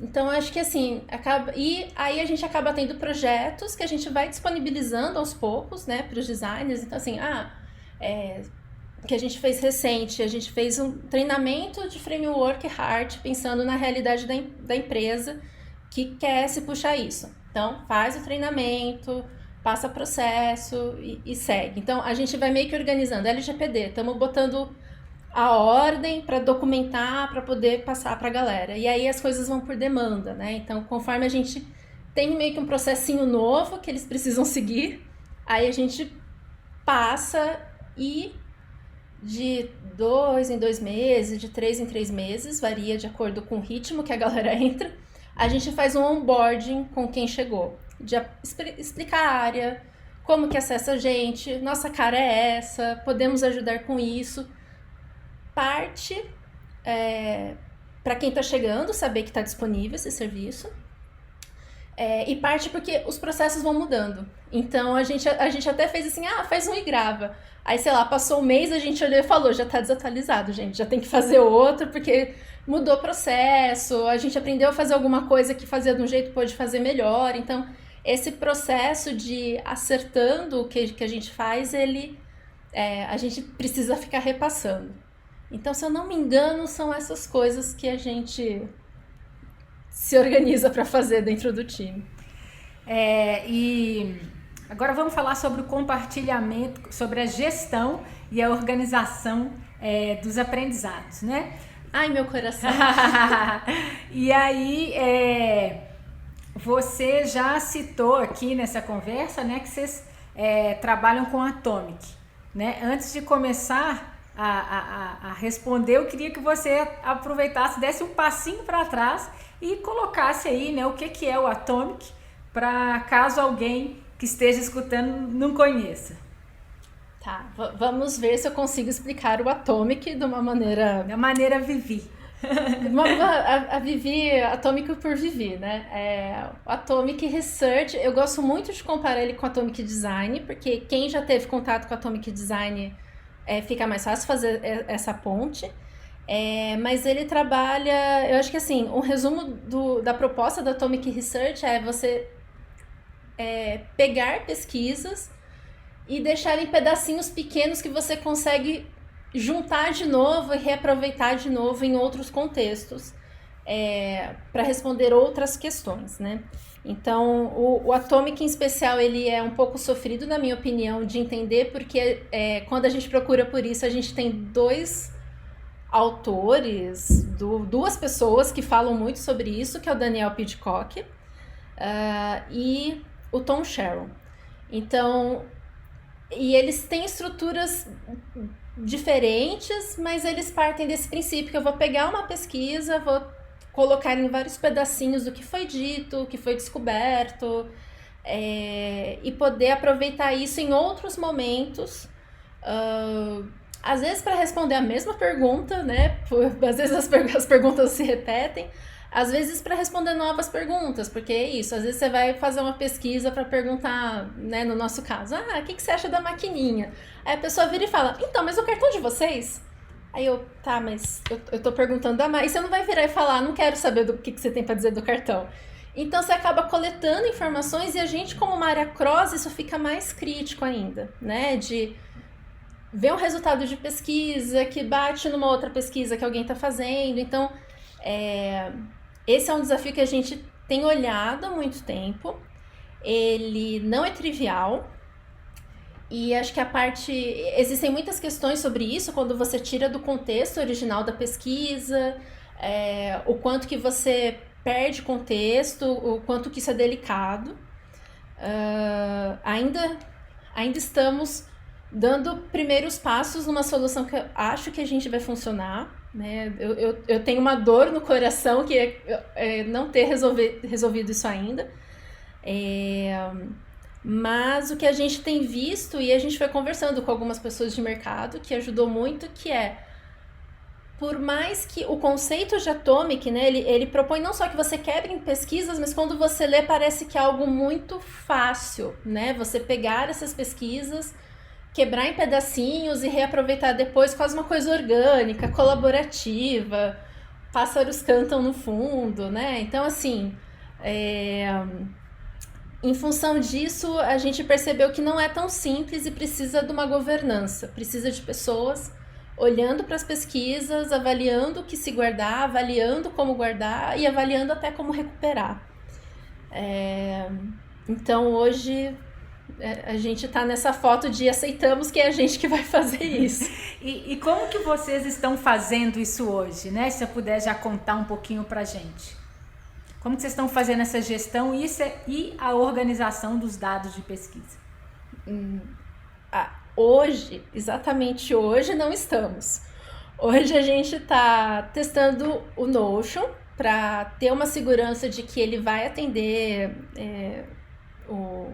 Então, acho que assim, e aí a gente acaba tendo projetos que a gente vai disponibilizando aos poucos, né, para os designers. Então, assim, que a gente fez recente, a gente fez um treinamento de framework Heart, pensando na realidade da empresa que quer se puxar isso. Então, faz o treinamento, passa processo e segue. Então, a gente vai meio que organizando. LGPD, estamos botando a ordem para documentar, para poder passar para a galera. E aí as coisas vão por demanda, né? Então, conforme a gente tem meio que um processinho novo que eles precisam seguir, aí a gente passa e de 2 em 2 meses, de 3 em 3 meses, varia de acordo com o ritmo que a galera entra, a gente faz um onboarding com quem chegou, de explicar a área, como que acessa a gente, nossa cara é essa, podemos ajudar com isso. Parte para quem está chegando, saber que está disponível esse serviço, e parte porque os processos vão mudando. Então, a gente até fez assim, faz um e grava. Aí, sei lá, passou um mês, a gente olhou e falou, já está desatualizado, gente, já tem que fazer outro, porque mudou o processo, a gente aprendeu a fazer alguma coisa que fazia de um jeito, pode fazer melhor. Então, esse processo de acertando o que a gente faz, a gente precisa ficar repassando. Então, se eu não me engano, são essas coisas que a gente se organiza para fazer dentro do time. E agora vamos falar sobre o compartilhamento, sobre a gestão e a organização dos aprendizados, né? Ai, meu coração! E aí, você já citou aqui nessa conversa, né, que vocês trabalham com Atomic, né? Antes de começar a responder, eu queria que você aproveitasse, desse um passinho para trás e colocasse aí, né, o que é o Atomic, para caso alguém que esteja escutando não conheça. Tá, vamos ver se eu consigo explicar o Atomic de uma maneira... Da maneira Vivi. A Vivi, Atomic por Vivi, né? O Atomic Research, eu gosto muito de comparar ele com o Atomic Design, porque quem já teve contato com o Atomic Design fica mais fácil fazer essa ponte. Mas ele trabalha, eu acho que assim, um resumo da proposta do Atomic Research é você pegar pesquisas e deixar em pedacinhos pequenos que você consegue juntar de novo e reaproveitar de novo em outros contextos para responder outras questões, né? Então, o Atomic em especial, ele é um pouco sofrido, na minha opinião, de entender, porque quando a gente procura por isso, a gente tem dois autores, duas pessoas que falam muito sobre isso, que é o Daniel Pidcock e o Tom Sherroll. Então, e eles têm estruturas diferentes, mas eles partem desse princípio que eu vou pegar uma pesquisa, vou colocar em vários pedacinhos do que foi dito, o que foi descoberto, e poder aproveitar isso em outros momentos, às vezes para responder a mesma pergunta, né? Às vezes as perguntas se repetem, às vezes para responder novas perguntas, porque é isso, às vezes você vai fazer uma pesquisa para perguntar, né, no nosso caso, o que você acha da maquininha? Aí a pessoa vira e fala, então, mas o cartão de vocês? Aí tá, mas eu tô perguntando da máquina, e você não vai virar e falar, não quero saber do que você tem para dizer do cartão. Então você acaba coletando informações e a gente, como uma área cross, isso fica mais crítico ainda, né, de ver um resultado de pesquisa que bate numa outra pesquisa que alguém está fazendo. Então, esse é um desafio que a gente tem olhado há muito tempo. Ele não é trivial. E acho que existem muitas questões sobre isso quando você tira do contexto original da pesquisa, o quanto que você perde contexto, o quanto que isso é delicado. Ainda estamos dando primeiros passos numa solução que eu acho que a gente vai funcionar, né? Eu tenho uma dor no coração que é não ter resolvido isso ainda. Mas o que a gente tem visto, e a gente foi conversando com algumas pessoas de mercado, que ajudou muito, que por mais que o conceito de Atomic, né, ele propõe não só que você quebre em pesquisas, mas quando você lê parece que é algo muito fácil, né? Você pegar essas pesquisas, quebrar em pedacinhos e reaproveitar depois, quase uma coisa orgânica, colaborativa, pássaros cantam no fundo, né? Então, assim, em função disso, a gente percebeu que não é tão simples e precisa de uma governança, precisa de pessoas olhando para as pesquisas, avaliando o que se guardar, avaliando como guardar e avaliando até como recuperar. Então, hoje, a gente está nessa foto de aceitamos que é a gente que vai fazer isso. E como que vocês estão fazendo isso hoje, né? Se você puder já contar um pouquinho para a gente. Como que vocês estão fazendo essa gestão e a organização dos dados de pesquisa? Hoje, exatamente hoje, não estamos. Hoje a gente está testando o Notion para ter uma segurança de que ele vai atender. O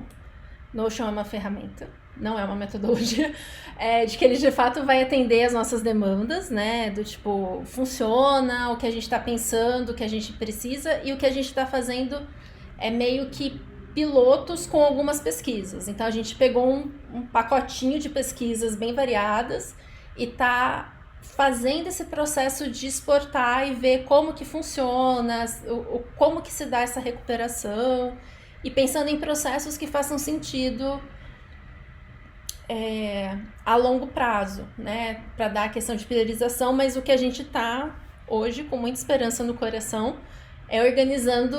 Notion é uma ferramenta, não é uma metodologia, de que ele de fato vai atender as nossas demandas, né? Do tipo, funciona, o que a gente está pensando, o que a gente precisa, e o que a gente está fazendo é meio que pilotos com algumas pesquisas. Então a gente pegou um pacotinho de pesquisas bem variadas e está fazendo esse processo de exportar e ver como que funciona, como que se dá essa recuperação, e pensando em processos que façam sentido a longo prazo, né, para dar a questão de priorização. Mas o que a gente está hoje com muita esperança no coração é organizando,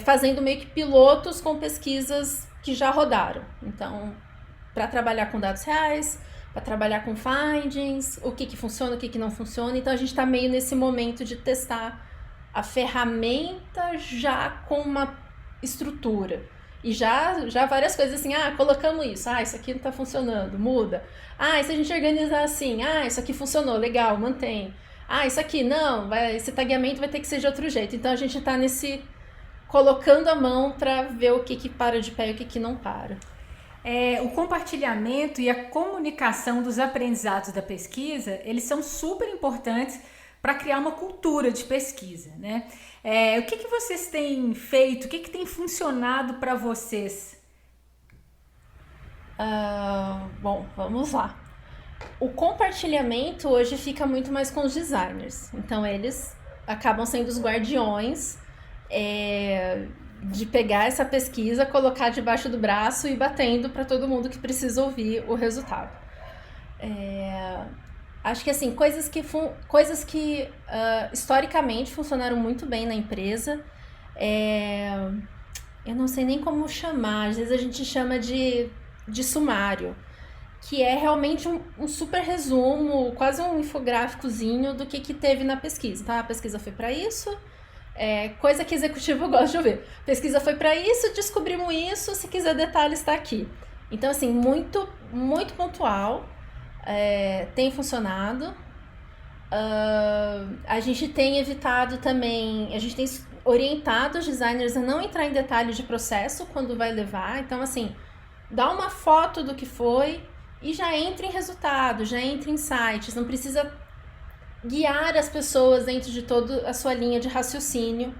fazendo meio que pilotos com pesquisas que já rodaram. Então, para trabalhar com dados reais, para trabalhar com findings, o que funciona, o que não funciona. Então, a gente está meio nesse momento de testar a ferramenta já com uma estrutura. E já várias coisas assim, colocamos isso, isso aqui não tá funcionando, muda. E se a gente organizar assim, isso aqui funcionou, legal, mantém. Isso aqui, não, esse tagueamento vai ter que ser de outro jeito. Então a gente tá colocando a mão para ver o que para de pé e o que não para. O compartilhamento e a comunicação dos aprendizados da pesquisa, eles são super importantes para criar uma cultura de pesquisa, né? O que vocês têm feito? O que tem funcionado para vocês? Bom, vamos lá. O compartilhamento hoje fica muito mais com os designers. Então, eles acabam sendo os guardiões de pegar essa pesquisa, colocar debaixo do braço e batendo para todo mundo que precisa ouvir o resultado. Acho que assim, coisas que historicamente funcionaram muito bem na empresa, eu não sei nem como chamar, às vezes a gente chama de sumário, que é realmente um super resumo, quase um infográficozinho do que teve na pesquisa. Tá? A pesquisa foi para isso, coisa que executivo gosta de ouvir. Pesquisa foi para isso, descobrimos isso, se quiser detalhes está aqui. Então assim, muito, muito pontual. Tem funcionado. A gente tem evitado também, a gente tem orientado os designers a não entrar em detalhes de processo quando vai levar. Então, assim, dá uma foto do que foi e já entra em resultado, já entra em sites. Não precisa guiar as pessoas dentro de toda a sua linha de raciocínio.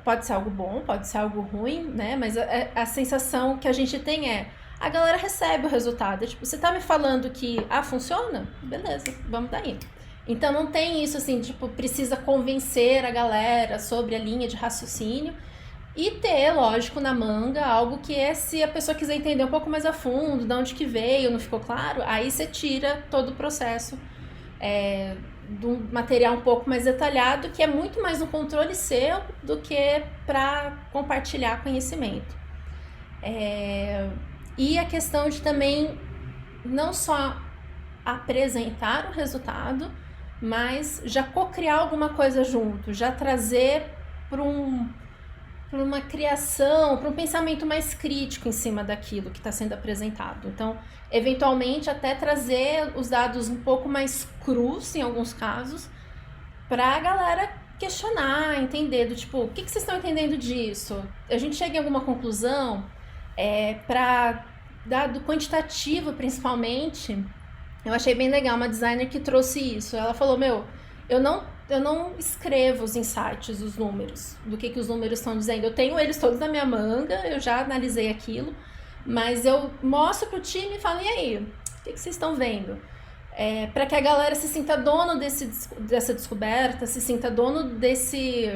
Pode ser algo bom, pode ser algo ruim, né? Mas a sensação que a gente tem a galera recebe o resultado. Tipo, você tá me falando que, funciona? Beleza, vamos daí. Então não tem isso assim, tipo, precisa convencer a galera sobre a linha de raciocínio e ter, lógico, na manga algo que se a pessoa quiser entender um pouco mais a fundo, de onde que veio, não ficou claro, aí você tira todo o processo de um material um pouco mais detalhado, que é muito mais um controle seu do que para compartilhar conhecimento. E a questão de também não só apresentar o resultado, mas já co-criar alguma coisa junto, já trazer para uma criação, para um pensamento mais crítico em cima daquilo que está sendo apresentado. Então, eventualmente, até trazer os dados um pouco mais crus, em alguns casos, para a galera questionar, entender, do tipo, o que vocês estão entendendo disso? A gente chega em alguma conclusão? Para dado quantitativo, principalmente, eu achei bem legal uma designer que trouxe isso. Ela falou, eu não escrevo os insights, os números, do que os números estão dizendo. Eu tenho eles todos na minha manga, eu já analisei aquilo, mas eu mostro pro time e falo, e aí, o que vocês estão vendo? Para que a galera se sinta dono dessa descoberta, se sinta dono desse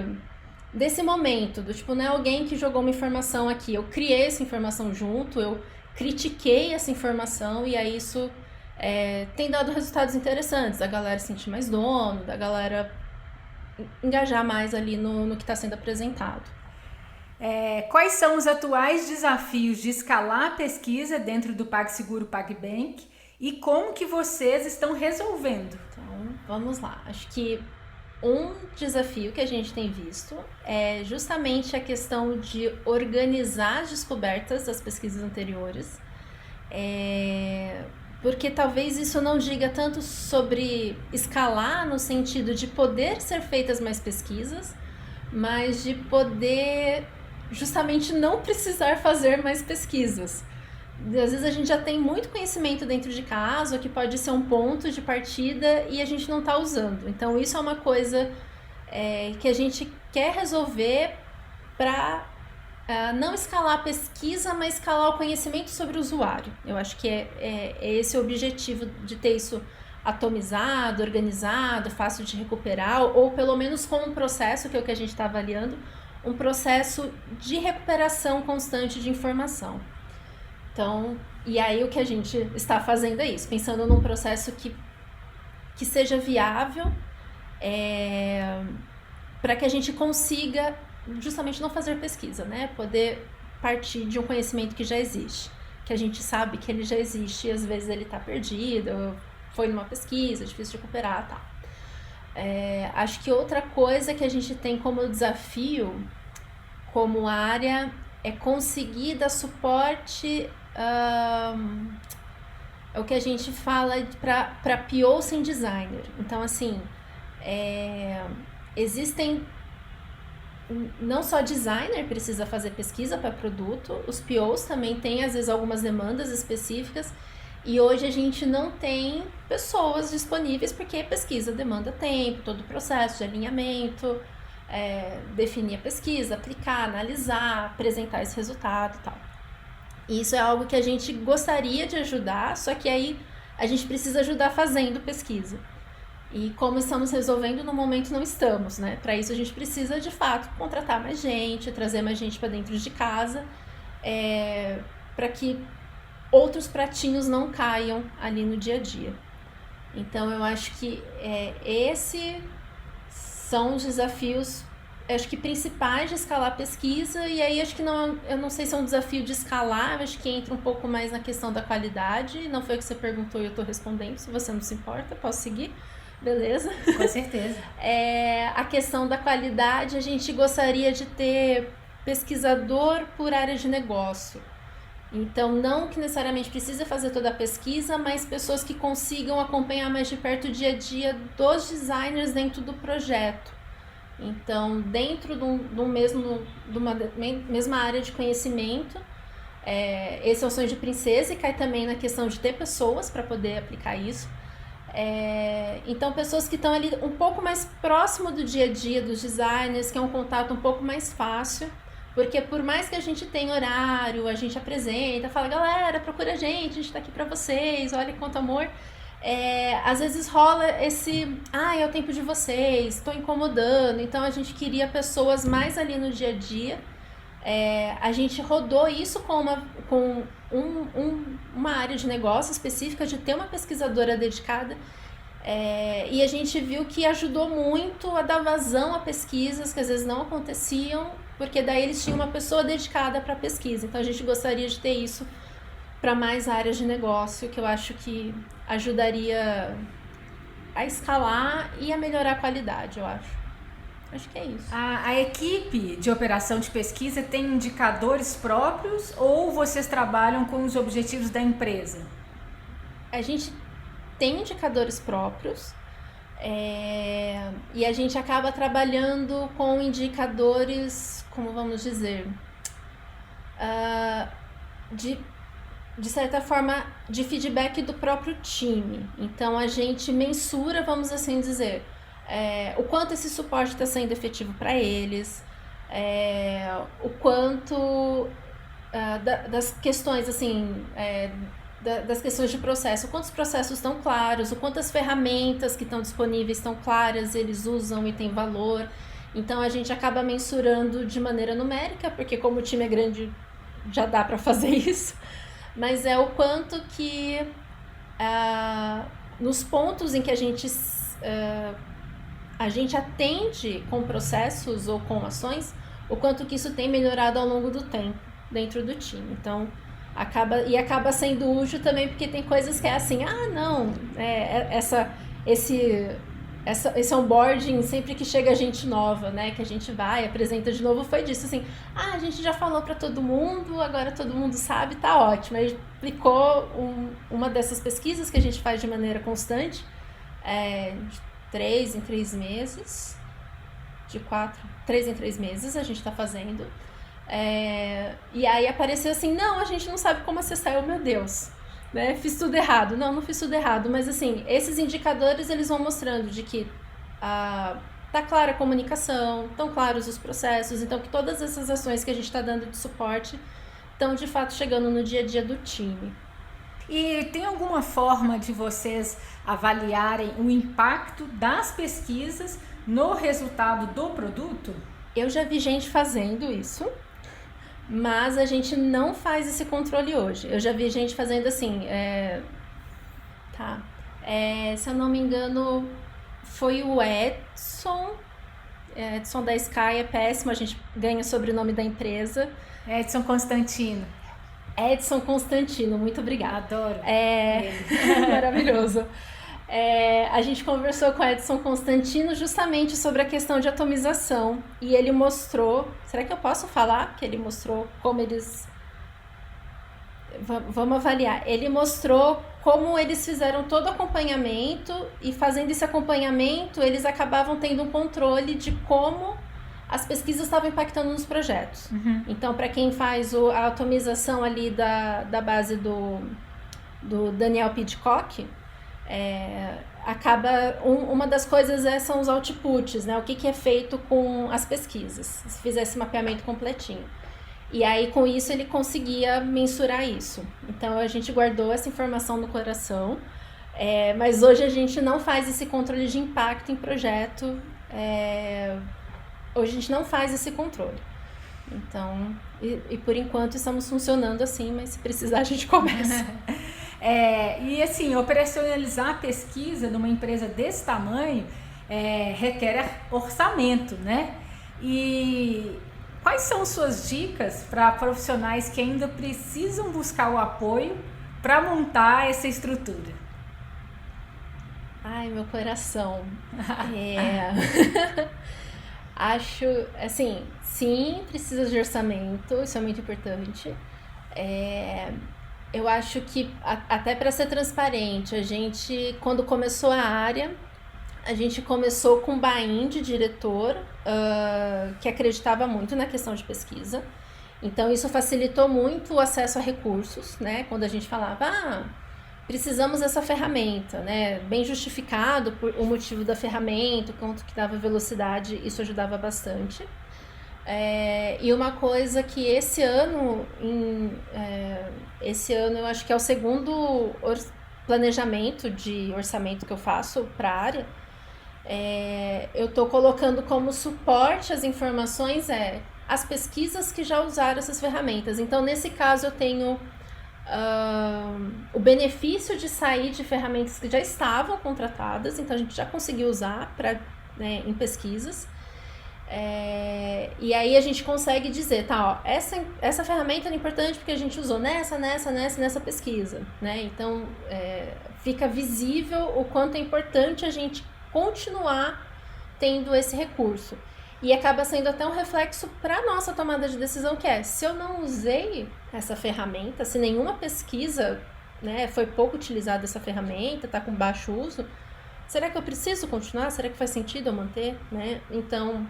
momento, do tipo, não é alguém que jogou uma informação aqui, eu criei essa informação junto, eu critiquei essa informação e aí isso tem dado resultados interessantes, a galera se sentir mais dono, da galera engajar mais ali no que está sendo apresentado. Quais são os atuais desafios de escalar a pesquisa dentro do PagSeguro PagBank e como que vocês estão resolvendo? Então, vamos lá. Acho que um desafio que a gente tem visto é justamente a questão de organizar as descobertas das pesquisas anteriores, porque talvez isso não diga tanto sobre escalar no sentido de poder ser feitas mais pesquisas, mas de poder justamente não precisar fazer mais pesquisas. Às vezes a gente já tem muito conhecimento dentro de casa, que pode ser um ponto de partida e a gente não está usando. Então isso é uma coisa que a gente quer resolver para não escalar a pesquisa, mas escalar o conhecimento sobre o usuário. Eu acho que é esse o objetivo de ter isso atomizado, organizado, fácil de recuperar, ou pelo menos com um processo, que é o que a gente está avaliando, um processo de recuperação constante de informação. Então, e aí o que a gente está fazendo é isso, pensando num processo que seja viável, para que a gente consiga justamente não fazer pesquisa, né? Poder partir de um conhecimento que já existe, que a gente sabe que ele já existe e às vezes ele está perdido, foi numa pesquisa, é difícil de recuperar, tá? Acho que outra coisa que a gente tem como desafio, como área, é conseguir dar suporte, é o que a gente fala para PO sem designer. Então, assim, existem, não só designer precisa fazer pesquisa para produto, os POs também têm, às vezes, algumas demandas específicas, e hoje a gente não tem pessoas disponíveis, porque pesquisa demanda tempo, todo o processo de alinhamento, definir a pesquisa, aplicar, analisar, apresentar esse resultado e tal. E isso é algo que a gente gostaria de ajudar, só que aí a gente precisa ajudar fazendo pesquisa. E como estamos resolvendo, no momento não estamos, né? Para isso a gente precisa, de fato, contratar mais gente, trazer mais gente para dentro de casa, para que outros pratinhos não caiam ali no dia a dia. Então, eu acho que esses são os desafios, acho que principais de escalar a pesquisa, e aí acho que eu não sei se é um desafio de escalar, acho que entra um pouco mais na questão da qualidade. Não foi o que você perguntou e eu estou respondendo, se você não se importa, posso seguir? Beleza? Com certeza. A questão da qualidade, a gente gostaria de ter pesquisador por área de negócio. Então, não que necessariamente precisa fazer toda a pesquisa, mas pessoas que consigam acompanhar mais de perto o dia a dia dos designers dentro do projeto. Então, dentro de uma mesma área de conhecimento, esse é o sonho de princesa, e cai também na questão de ter pessoas para poder aplicar isso. Então, pessoas que estão ali um pouco mais próximo do dia a dia dos designers, que é um contato um pouco mais fácil, porque por mais que a gente tenha horário, a gente apresenta, fala, galera, procura a gente está aqui para vocês, olha quanto amor, às vezes rola esse, é o tempo de vocês, estou incomodando. Então a gente queria pessoas mais ali no dia a dia. A gente rodou isso com uma área de negócio específica, de ter uma pesquisadora dedicada, e a gente viu que ajudou muito a dar vazão a pesquisas que às vezes não aconteciam, porque daí eles tinham uma pessoa dedicada para a pesquisa. Então a gente gostaria de ter isso para mais áreas de negócio, que eu acho que ajudaria a escalar e a melhorar a qualidade, eu acho. Acho que é isso. A equipe de operação de pesquisa tem indicadores próprios ou vocês trabalham com os objetivos da empresa? A gente tem indicadores próprios, e a gente acaba trabalhando com indicadores, como vamos dizer, de certa forma, de feedback do próprio time. Então, a gente mensura, vamos assim dizer, o quanto esse suporte está sendo efetivo para eles, o quanto das questões, assim, das questões de processo, o quanto os processos estão claros, o quanto as ferramentas que estão disponíveis estão claras, eles usam e têm valor. Então, a gente acaba mensurando de maneira numérica, porque como o time é grande, já dá para fazer isso, mas é o quanto que nos pontos em que a gente atende com processos ou com ações, o quanto que isso tem melhorado ao longo do tempo dentro do time. Então, acaba sendo útil também, porque tem coisas que é assim, esse onboarding, sempre que chega gente nova, né, que a gente vai, apresenta de novo, foi disso, assim, a gente já falou para todo mundo, agora todo mundo sabe, tá ótimo. Aí aplicou uma dessas pesquisas que a gente faz de maneira constante, de 3 em 3 meses, de 3 em 3 meses a gente está fazendo, e aí apareceu assim, a gente não sabe como acessar, meu Deus, né? Fiz tudo errado. Não fiz tudo errado, mas assim, esses indicadores, eles vão mostrando de que tá clara a comunicação, estão claros os processos, então que todas essas ações que a gente está dando de suporte estão de fato chegando no dia a dia do time. E tem alguma forma de vocês avaliarem o impacto das pesquisas no resultado do produto? Eu já vi gente fazendo isso, mas a gente não faz esse controle hoje. Eu já vi gente fazendo assim, se eu não me engano, foi o Edson da Sky, é péssimo, a gente ganha o sobrenome da empresa. Edson Constantino. Edson Constantino, muito obrigada. Adoro. Maravilhoso. A gente conversou com o Edson Constantino justamente sobre a questão de atomização. E ele mostrou... Será que eu posso falar que ele mostrou como eles... Vamos avaliar. Ele mostrou como eles fizeram todo o acompanhamento e fazendo esse acompanhamento, eles acabavam tendo um controle de como as pesquisas estavam impactando nos projetos. Uhum. Então, para quem faz a atomização ali da base do Daniel Pidcock, uma das coisas são os outputs, né? O que é feito com as pesquisas, se fizer esse mapeamento completinho. E aí, com isso, ele conseguia mensurar isso. Então, a gente guardou essa informação no coração, mas hoje a gente não faz esse controle de impacto em projeto. Hoje a gente não faz esse controle. Então, e por enquanto estamos funcionando assim, mas se precisar a gente começa. E assim, operacionalizar a pesquisa numa empresa desse tamanho requer orçamento, né? E quais são suas dicas para profissionais que ainda precisam buscar o apoio para montar essa estrutura? Ai, meu coração. Acho, assim, sim, precisa de orçamento, isso é muito importante. Eu acho que, até para ser transparente, a gente, quando começou a área, a gente começou com um buy-in de diretor que acreditava muito na questão de pesquisa. Então, isso facilitou muito o acesso a recursos, né? Quando a gente falava, precisamos dessa ferramenta, né? Bem justificado por o motivo da ferramenta, quanto que dava velocidade, isso ajudava bastante. E uma coisa que esse ano eu acho que é o segundo planejamento de orçamento que eu faço para a área, eu estou colocando como suporte as informações as pesquisas que já usaram essas ferramentas. Então, nesse caso, eu tenho o benefício de sair de ferramentas que já estavam contratadas, então a gente já conseguiu usar em pesquisas. E aí a gente consegue dizer, essa ferramenta é importante porque a gente usou nessa pesquisa, né? Então, fica visível o quanto é importante a gente continuar tendo esse recurso. E acaba sendo até um reflexo para a nossa tomada de decisão, que se eu não usei essa ferramenta, se nenhuma pesquisa, né, foi pouco utilizada essa ferramenta, está com baixo uso, será que eu preciso continuar? Será que faz sentido eu manter? Né? Então,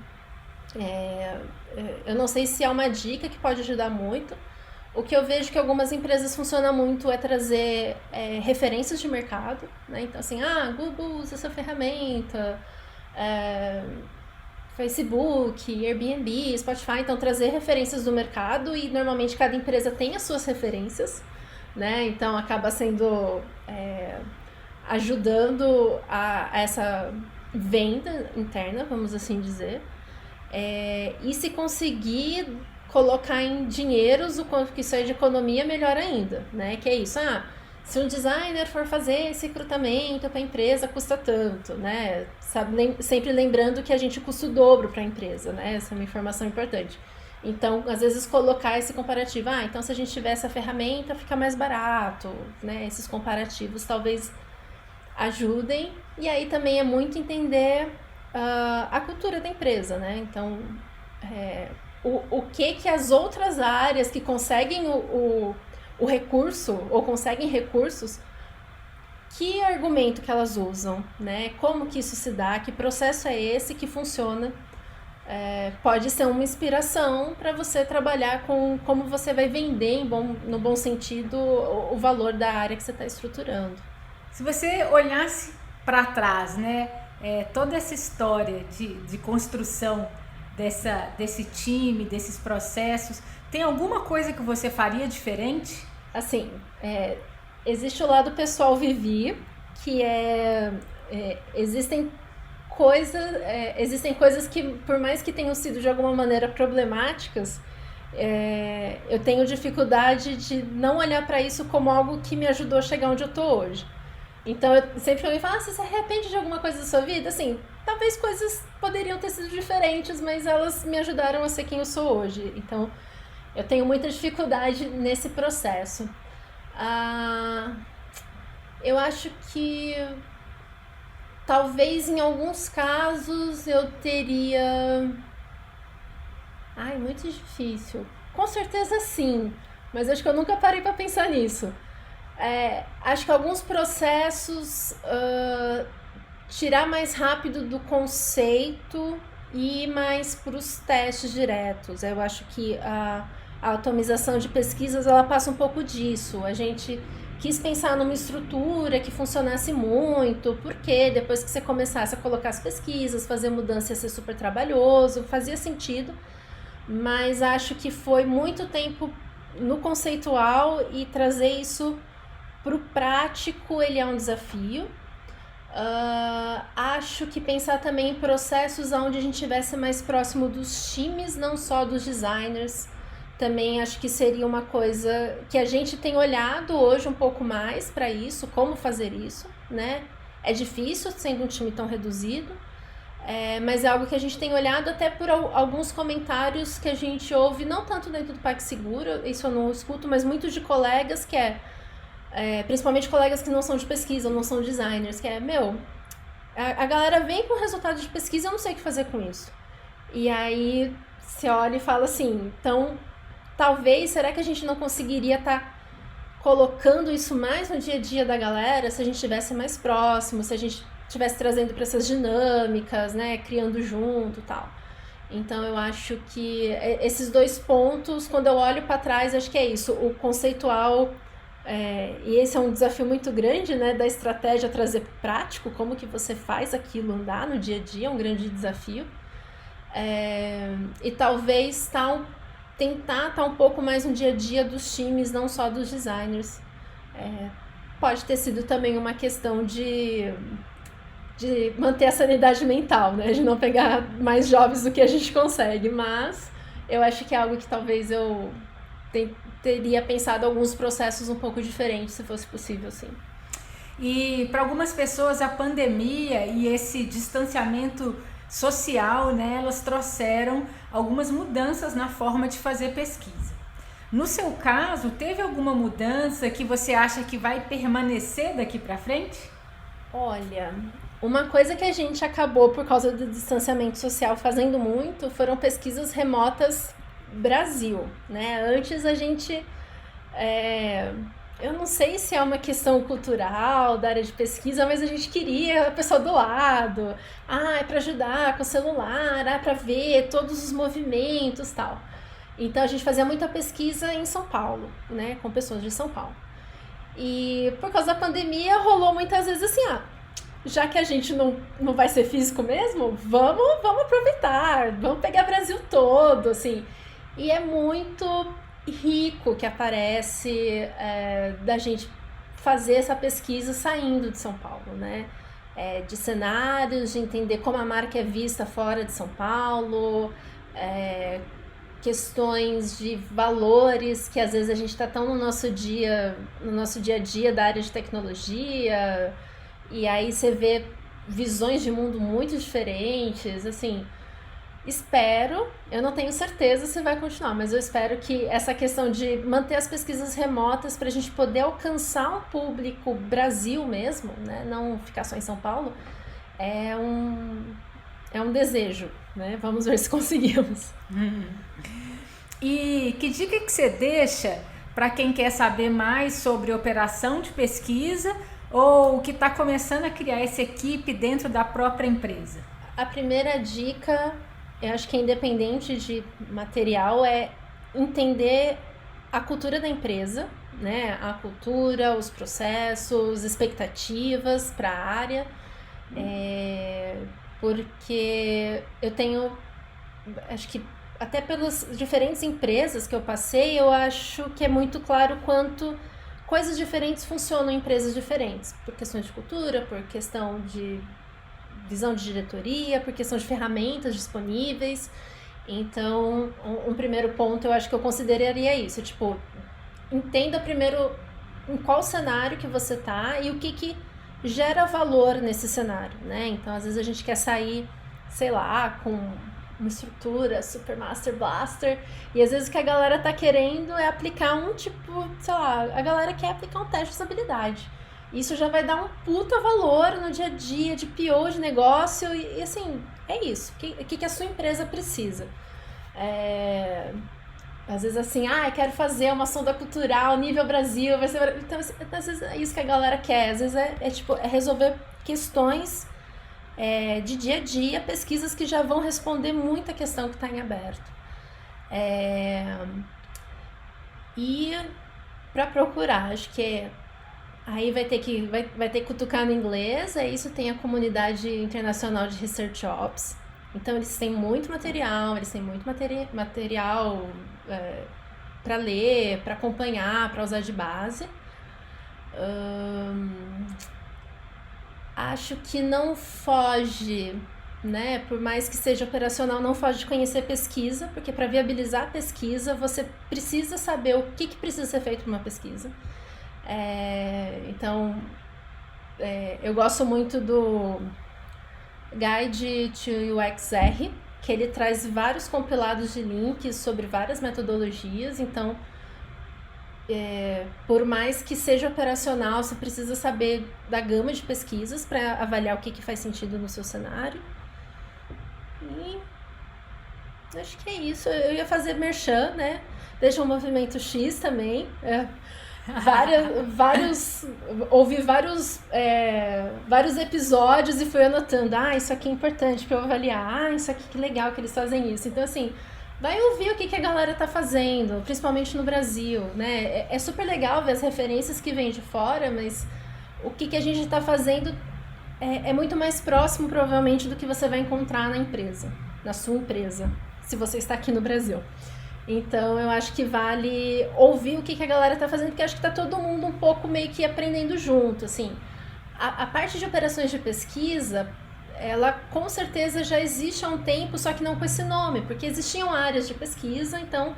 eu não sei se é uma dica que pode ajudar muito. O que eu vejo que algumas empresas funcionam muito é trazer referências de mercado, né? Então, assim, Google usa essa ferramenta, Facebook, Airbnb, Spotify, então trazer referências do mercado, e normalmente cada empresa tem as suas referências, né? Então acaba sendo ajudando a essa venda interna, vamos assim dizer. E se conseguir colocar em dinheiros o quanto que isso é de economia, melhor ainda, né? Que é isso, se um designer for fazer esse recrutamento para a empresa, custa tanto, né? Sempre lembrando que a gente custa o dobro para a empresa, né? Essa é uma informação importante. Então, às vezes, colocar esse comparativo, então se a gente tiver essa ferramenta, fica mais barato, né? Esses comparativos talvez ajudem. E aí também é muito entender a cultura da empresa, né? Então, o que as outras áreas que conseguem o recurso, ou conseguem recursos, que argumento que elas usam, né? Como que isso se dá, que processo é esse que funciona. Pode ser uma inspiração para você trabalhar com como você vai vender, no bom sentido, o valor da área que você está estruturando. Se você olhasse para trás, né, toda essa história de construção desse time, desses processos, tem alguma coisa que você faria diferente? Assim, existe o lado pessoal Vivi, que existem coisas que, por mais que tenham sido de alguma maneira problemáticas, eu tenho dificuldade de não olhar para isso como algo que me ajudou a chegar onde eu estou hoje. Então, sempre que alguém fala, você se arrepende de alguma coisa da sua vida? Assim, talvez coisas poderiam ter sido diferentes, mas elas me ajudaram a ser quem eu sou hoje. Então, eu tenho muita dificuldade nesse processo. Eu acho que Talvez em alguns casos eu teria. Ai, muito difícil. Com certeza sim, mas acho que eu nunca parei para pensar nisso. Acho que alguns processos tirar mais rápido do conceito e ir mais para os testes diretos. Eu acho que a atomização de pesquisas ela passa um pouco disso. A gente quis pensar numa estrutura que funcionasse muito, porque depois que você começasse a colocar as pesquisas, fazer mudança ia ser super trabalhoso, fazia sentido, mas acho que foi muito tempo no conceitual e trazer isso para o prático ele é um desafio. Acho que pensar também em processos onde a gente estivesse mais próximo dos times, não só dos designers, também acho que seria uma coisa que a gente tem olhado hoje um pouco mais para isso, como fazer isso, né? É difícil sendo um time tão reduzido, mas é algo que a gente tem olhado até por alguns comentários que a gente ouve, não tanto dentro do PagSeguro, isso eu não escuto, mas muitos de colegas que principalmente colegas que não são de pesquisa, não são designers, que a galera vem com resultado de pesquisa e eu não sei o que fazer com isso. E aí você olha e fala assim, então talvez, será que a gente não conseguiria estar colocando isso mais no dia a dia da galera se a gente estivesse mais próximo, se a gente estivesse trazendo para essas dinâmicas, né, criando junto e tal. Então eu acho que esses dois pontos, quando eu olho para trás, acho que é isso, o conceitual, e esse é um desafio muito grande, né, da estratégia trazer para o prático, como que você faz aquilo andar no dia a dia, é um grande desafio. E talvez tentar estar um pouco mais no dia a dia dos times, não só dos designers. Pode ter sido também uma questão de manter a sanidade mental, né? De não pegar mais jovens do que a gente consegue, mas eu acho que é algo que talvez eu teria pensado alguns processos um pouco diferentes, se fosse possível, sim. E para algumas pessoas a pandemia e esse distanciamento social, né, elas trouxeram algumas mudanças na forma de fazer pesquisa. No seu caso, teve alguma mudança que você acha que vai permanecer daqui para frente? Olha, uma coisa que a gente acabou, por causa do distanciamento social, fazendo muito, foram pesquisas remotas Brasil, né? Antes a gente... eu não sei se é uma questão cultural da área de pesquisa, mas a gente queria a pessoa do lado. É para ajudar com o celular, para ver todos os movimentos e tal. Então a gente fazia muita pesquisa em São Paulo, né? Com pessoas de São Paulo. E por causa da pandemia rolou muitas vezes assim, já que a gente não vai ser físico mesmo, vamos aproveitar, vamos pegar o Brasil todo, assim. E é muito rico que aparece da gente fazer essa pesquisa saindo de São Paulo, né? De cenários, de entender como a marca é vista fora de São Paulo, questões de valores que às vezes a gente está tão no nosso dia a dia da área de tecnologia, e aí você vê visões de mundo muito diferentes, assim. Eu não tenho certeza se vai continuar, mas eu espero que essa questão de manter as pesquisas remotas para a gente poder alcançar um público Brasil mesmo, né? Não ficar só em São Paulo, é um desejo, né? Vamos ver se conseguimos. E que dica que você deixa para quem quer saber mais sobre operação de pesquisa ou que está começando a criar essa equipe dentro da própria empresa? A primeira dica, eu acho que é independente de material, é entender a cultura da empresa, né? A cultura, os processos, expectativas para a área, porque eu tenho, acho que até pelas diferentes empresas que eu passei, eu acho que é muito claro quanto coisas diferentes funcionam em empresas diferentes, por questões de cultura, por questão de visão de diretoria, por questão de ferramentas disponíveis. Então, um primeiro ponto, eu acho que eu consideraria isso, tipo, entenda primeiro em qual cenário que você tá e o que gera valor nesse cenário, né? Então, às vezes a gente quer sair, sei lá, com uma estrutura super master blaster, e às vezes o que a galera tá querendo é aplicar sei lá, a galera quer aplicar um teste de usabilidade. Isso já vai dar um puta valor no dia a dia de PO, de negócio, e assim, é isso. O que a sua empresa precisa? Às vezes assim, eu quero fazer uma sonda cultural nível Brasil, vai ser... Então, às vezes é isso que a galera quer, às vezes é resolver questões de dia a dia, pesquisas que já vão responder muita questão que está em aberto. E para procurar, acho que aí vai ter que cutucar no inglês, isso tem a comunidade internacional de Research Ops, então eles têm muito material, para ler, para acompanhar, para usar de base. Acho que não foge, né? Por mais que seja operacional, não foge de conhecer pesquisa, porque para viabilizar a pesquisa, você precisa saber o que precisa ser feito para uma pesquisa. Então, eu gosto muito do Guide to UXR, que ele traz vários compilados de links sobre várias metodologias. Então, por mais que seja operacional, você precisa saber da gama de pesquisas para avaliar o que faz sentido no seu cenário. E acho que é isso. Eu ia fazer merchan, né? Deixa o Movimento X também. Ouvi vários episódios e fui anotando. Isso aqui é importante para eu avaliar. Isso aqui que legal que eles fazem isso. Então, assim, vai ouvir o que a galera tá fazendo, principalmente no Brasil, né? É super legal ver as referências que vêm de fora, mas o que a gente tá fazendo é muito mais próximo, provavelmente, do que você vai encontrar na sua empresa, se você está aqui no Brasil. Então, eu acho que vale ouvir o que a galera tá fazendo, porque acho que tá todo mundo um pouco meio que aprendendo junto, assim. A parte de operações de pesquisa, ela com certeza já existe há um tempo, só que não com esse nome, porque existiam áreas de pesquisa, então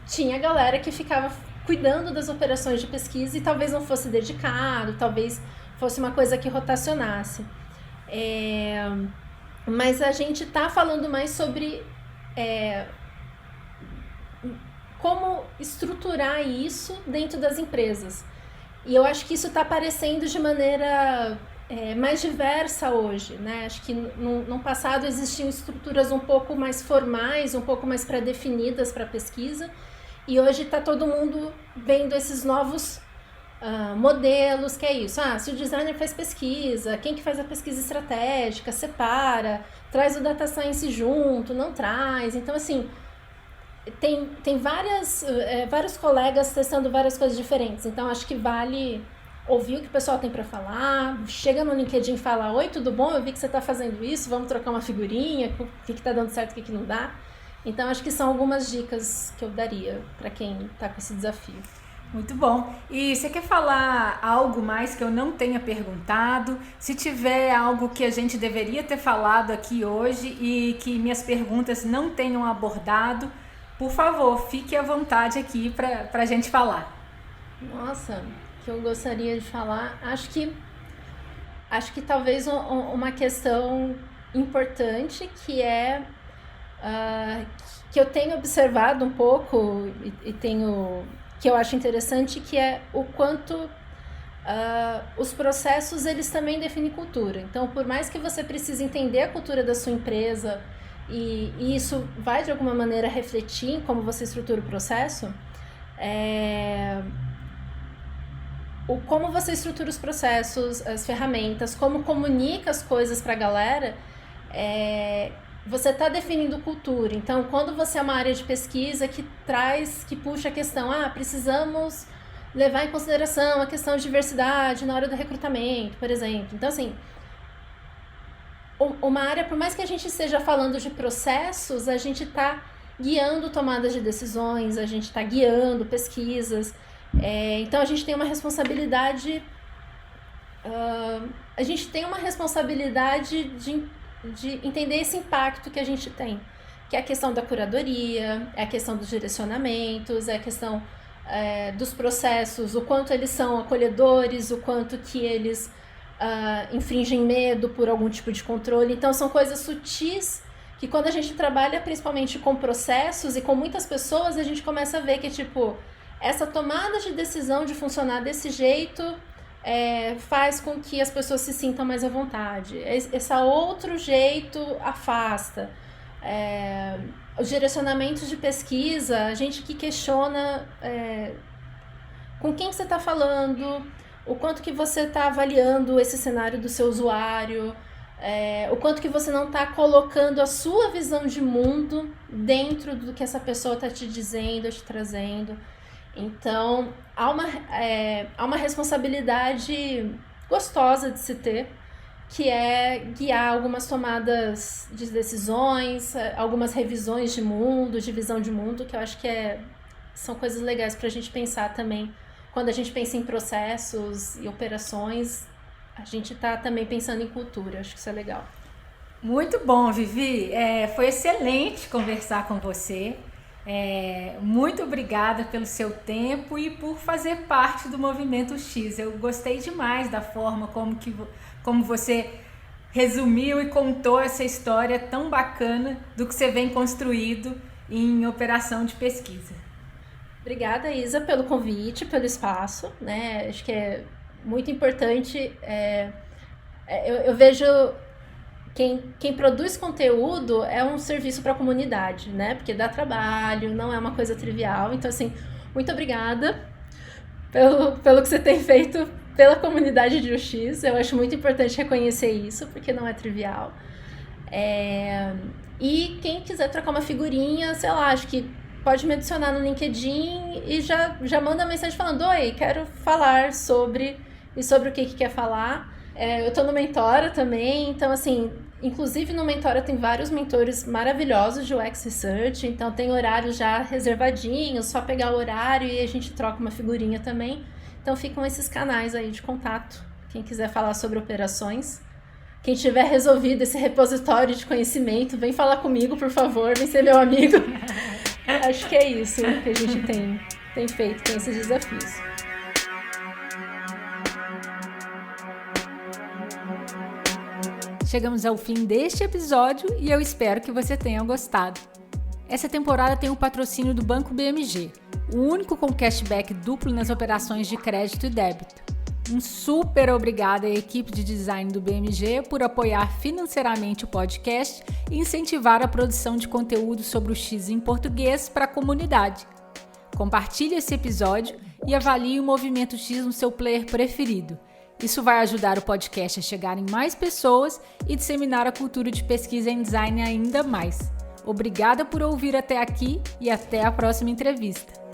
tinha galera que ficava cuidando das operações de pesquisa e talvez não fosse dedicado, talvez fosse uma coisa que rotacionasse. Mas a gente está falando mais sobre como estruturar isso dentro das empresas. E eu acho que isso está aparecendo de maneira mais diversa hoje, né? Acho que no passado existiam estruturas um pouco mais formais, um pouco mais pré-definidas para pesquisa, e hoje está todo mundo vendo esses novos modelos, que é isso. Se o designer faz pesquisa, quem que faz a pesquisa estratégica, separa, traz o data science junto, não traz. Então, assim, tem vários colegas testando várias coisas diferentes. Então, acho que vale ouvir o que o pessoal tem para falar, chega no LinkedIn e fala: oi, tudo bom? Eu vi que você está fazendo isso, vamos trocar uma figurinha, o que está dando certo e o que não dá. Então, acho que são algumas dicas que eu daria para quem está com esse desafio. Muito bom. E você quer falar algo mais que eu não tenha perguntado? Se tiver algo que a gente deveria ter falado aqui hoje e que minhas perguntas não tenham abordado, por favor, fique à vontade aqui para a gente falar. Nossa, que eu gostaria de falar, acho que talvez uma questão importante que que eu tenho observado um pouco e que eu acho interessante, que é o quanto os processos, eles também definem cultura. Então, por mais que você precise entender a cultura da sua empresa e isso vai de alguma maneira refletir em como você estrutura o processo, como você estrutura os processos, as ferramentas, como comunica as coisas para a galera, você está definindo cultura. Então, quando você é uma área de pesquisa que puxa a questão, precisamos levar em consideração a questão de diversidade na hora do recrutamento, por exemplo. Então, assim, uma área, por mais que a gente esteja falando de processos, a gente está guiando tomadas de decisões, a gente está guiando pesquisas. Então, a gente tem uma responsabilidade de entender esse impacto que a gente tem, que é a questão da curadoria, é a questão dos direcionamentos, é a questão dos processos, o quanto eles são acolhedores, o quanto que eles infringem medo por algum tipo de controle. Então, são coisas sutis que, quando a gente trabalha principalmente com processos e com muitas pessoas, a gente começa a ver que, tipo, essa tomada de decisão de funcionar desse jeito faz com que as pessoas se sintam mais à vontade. Esse outro jeito afasta. Os direcionamentos de pesquisa, a gente que questiona com quem você está falando, o quanto que você está avaliando esse cenário do seu usuário, o quanto que você não está colocando a sua visão de mundo dentro do que essa pessoa está te dizendo, te trazendo. Então, há uma responsabilidade gostosa de se ter, que é guiar algumas tomadas de decisões, algumas revisões de mundo, de visão de mundo, que eu acho que são coisas legais para a gente pensar também. Quando a gente pensa em processos e operações, a gente está também pensando em cultura, acho que isso é legal. Muito bom, Vivi. Foi excelente conversar com você. Muito obrigada pelo seu tempo e por fazer parte do Movimento X. Eu gostei demais da forma como você resumiu e contou essa história tão bacana do que você vem construído em operação de pesquisa. Obrigada, Isa, pelo convite, pelo espaço, né? Acho que é muito importante. Eu vejo quem produz conteúdo é um serviço para a comunidade, né? Porque dá trabalho, não é uma coisa trivial. Então, assim, muito obrigada pelo que você tem feito pela comunidade de UX. Eu acho muito importante reconhecer isso, porque não é trivial. E quem quiser trocar uma figurinha, sei lá, acho que pode me adicionar no LinkedIn e já manda mensagem falando: oi, quero falar sobre o que quer falar. Eu tô no Mentora também, então assim, inclusive no Mentora tem vários mentores maravilhosos de UX Research, então tem horários já reservadinhos, só pegar o horário e a gente troca uma figurinha também. Então ficam esses canais aí de contato, quem quiser falar sobre operações. Quem tiver resolvido esse repositório de conhecimento, vem falar comigo, por favor, vem ser meu amigo. Acho que é isso que a gente tem feito com esses desafios. Chegamos ao fim deste episódio e eu espero que você tenha gostado. Essa temporada tem o patrocínio do Banco BMG, o único com cashback duplo nas operações de crédito e débito. Um super obrigada à equipe de design do BMG por apoiar financeiramente o podcast e incentivar a produção de conteúdo sobre o X em português para a comunidade. Compartilhe esse episódio e avalie o Movimento X no seu player preferido. Isso vai ajudar o podcast a chegar em mais pessoas e disseminar a cultura de pesquisa em design ainda mais. Obrigada por ouvir até aqui e até a próxima entrevista.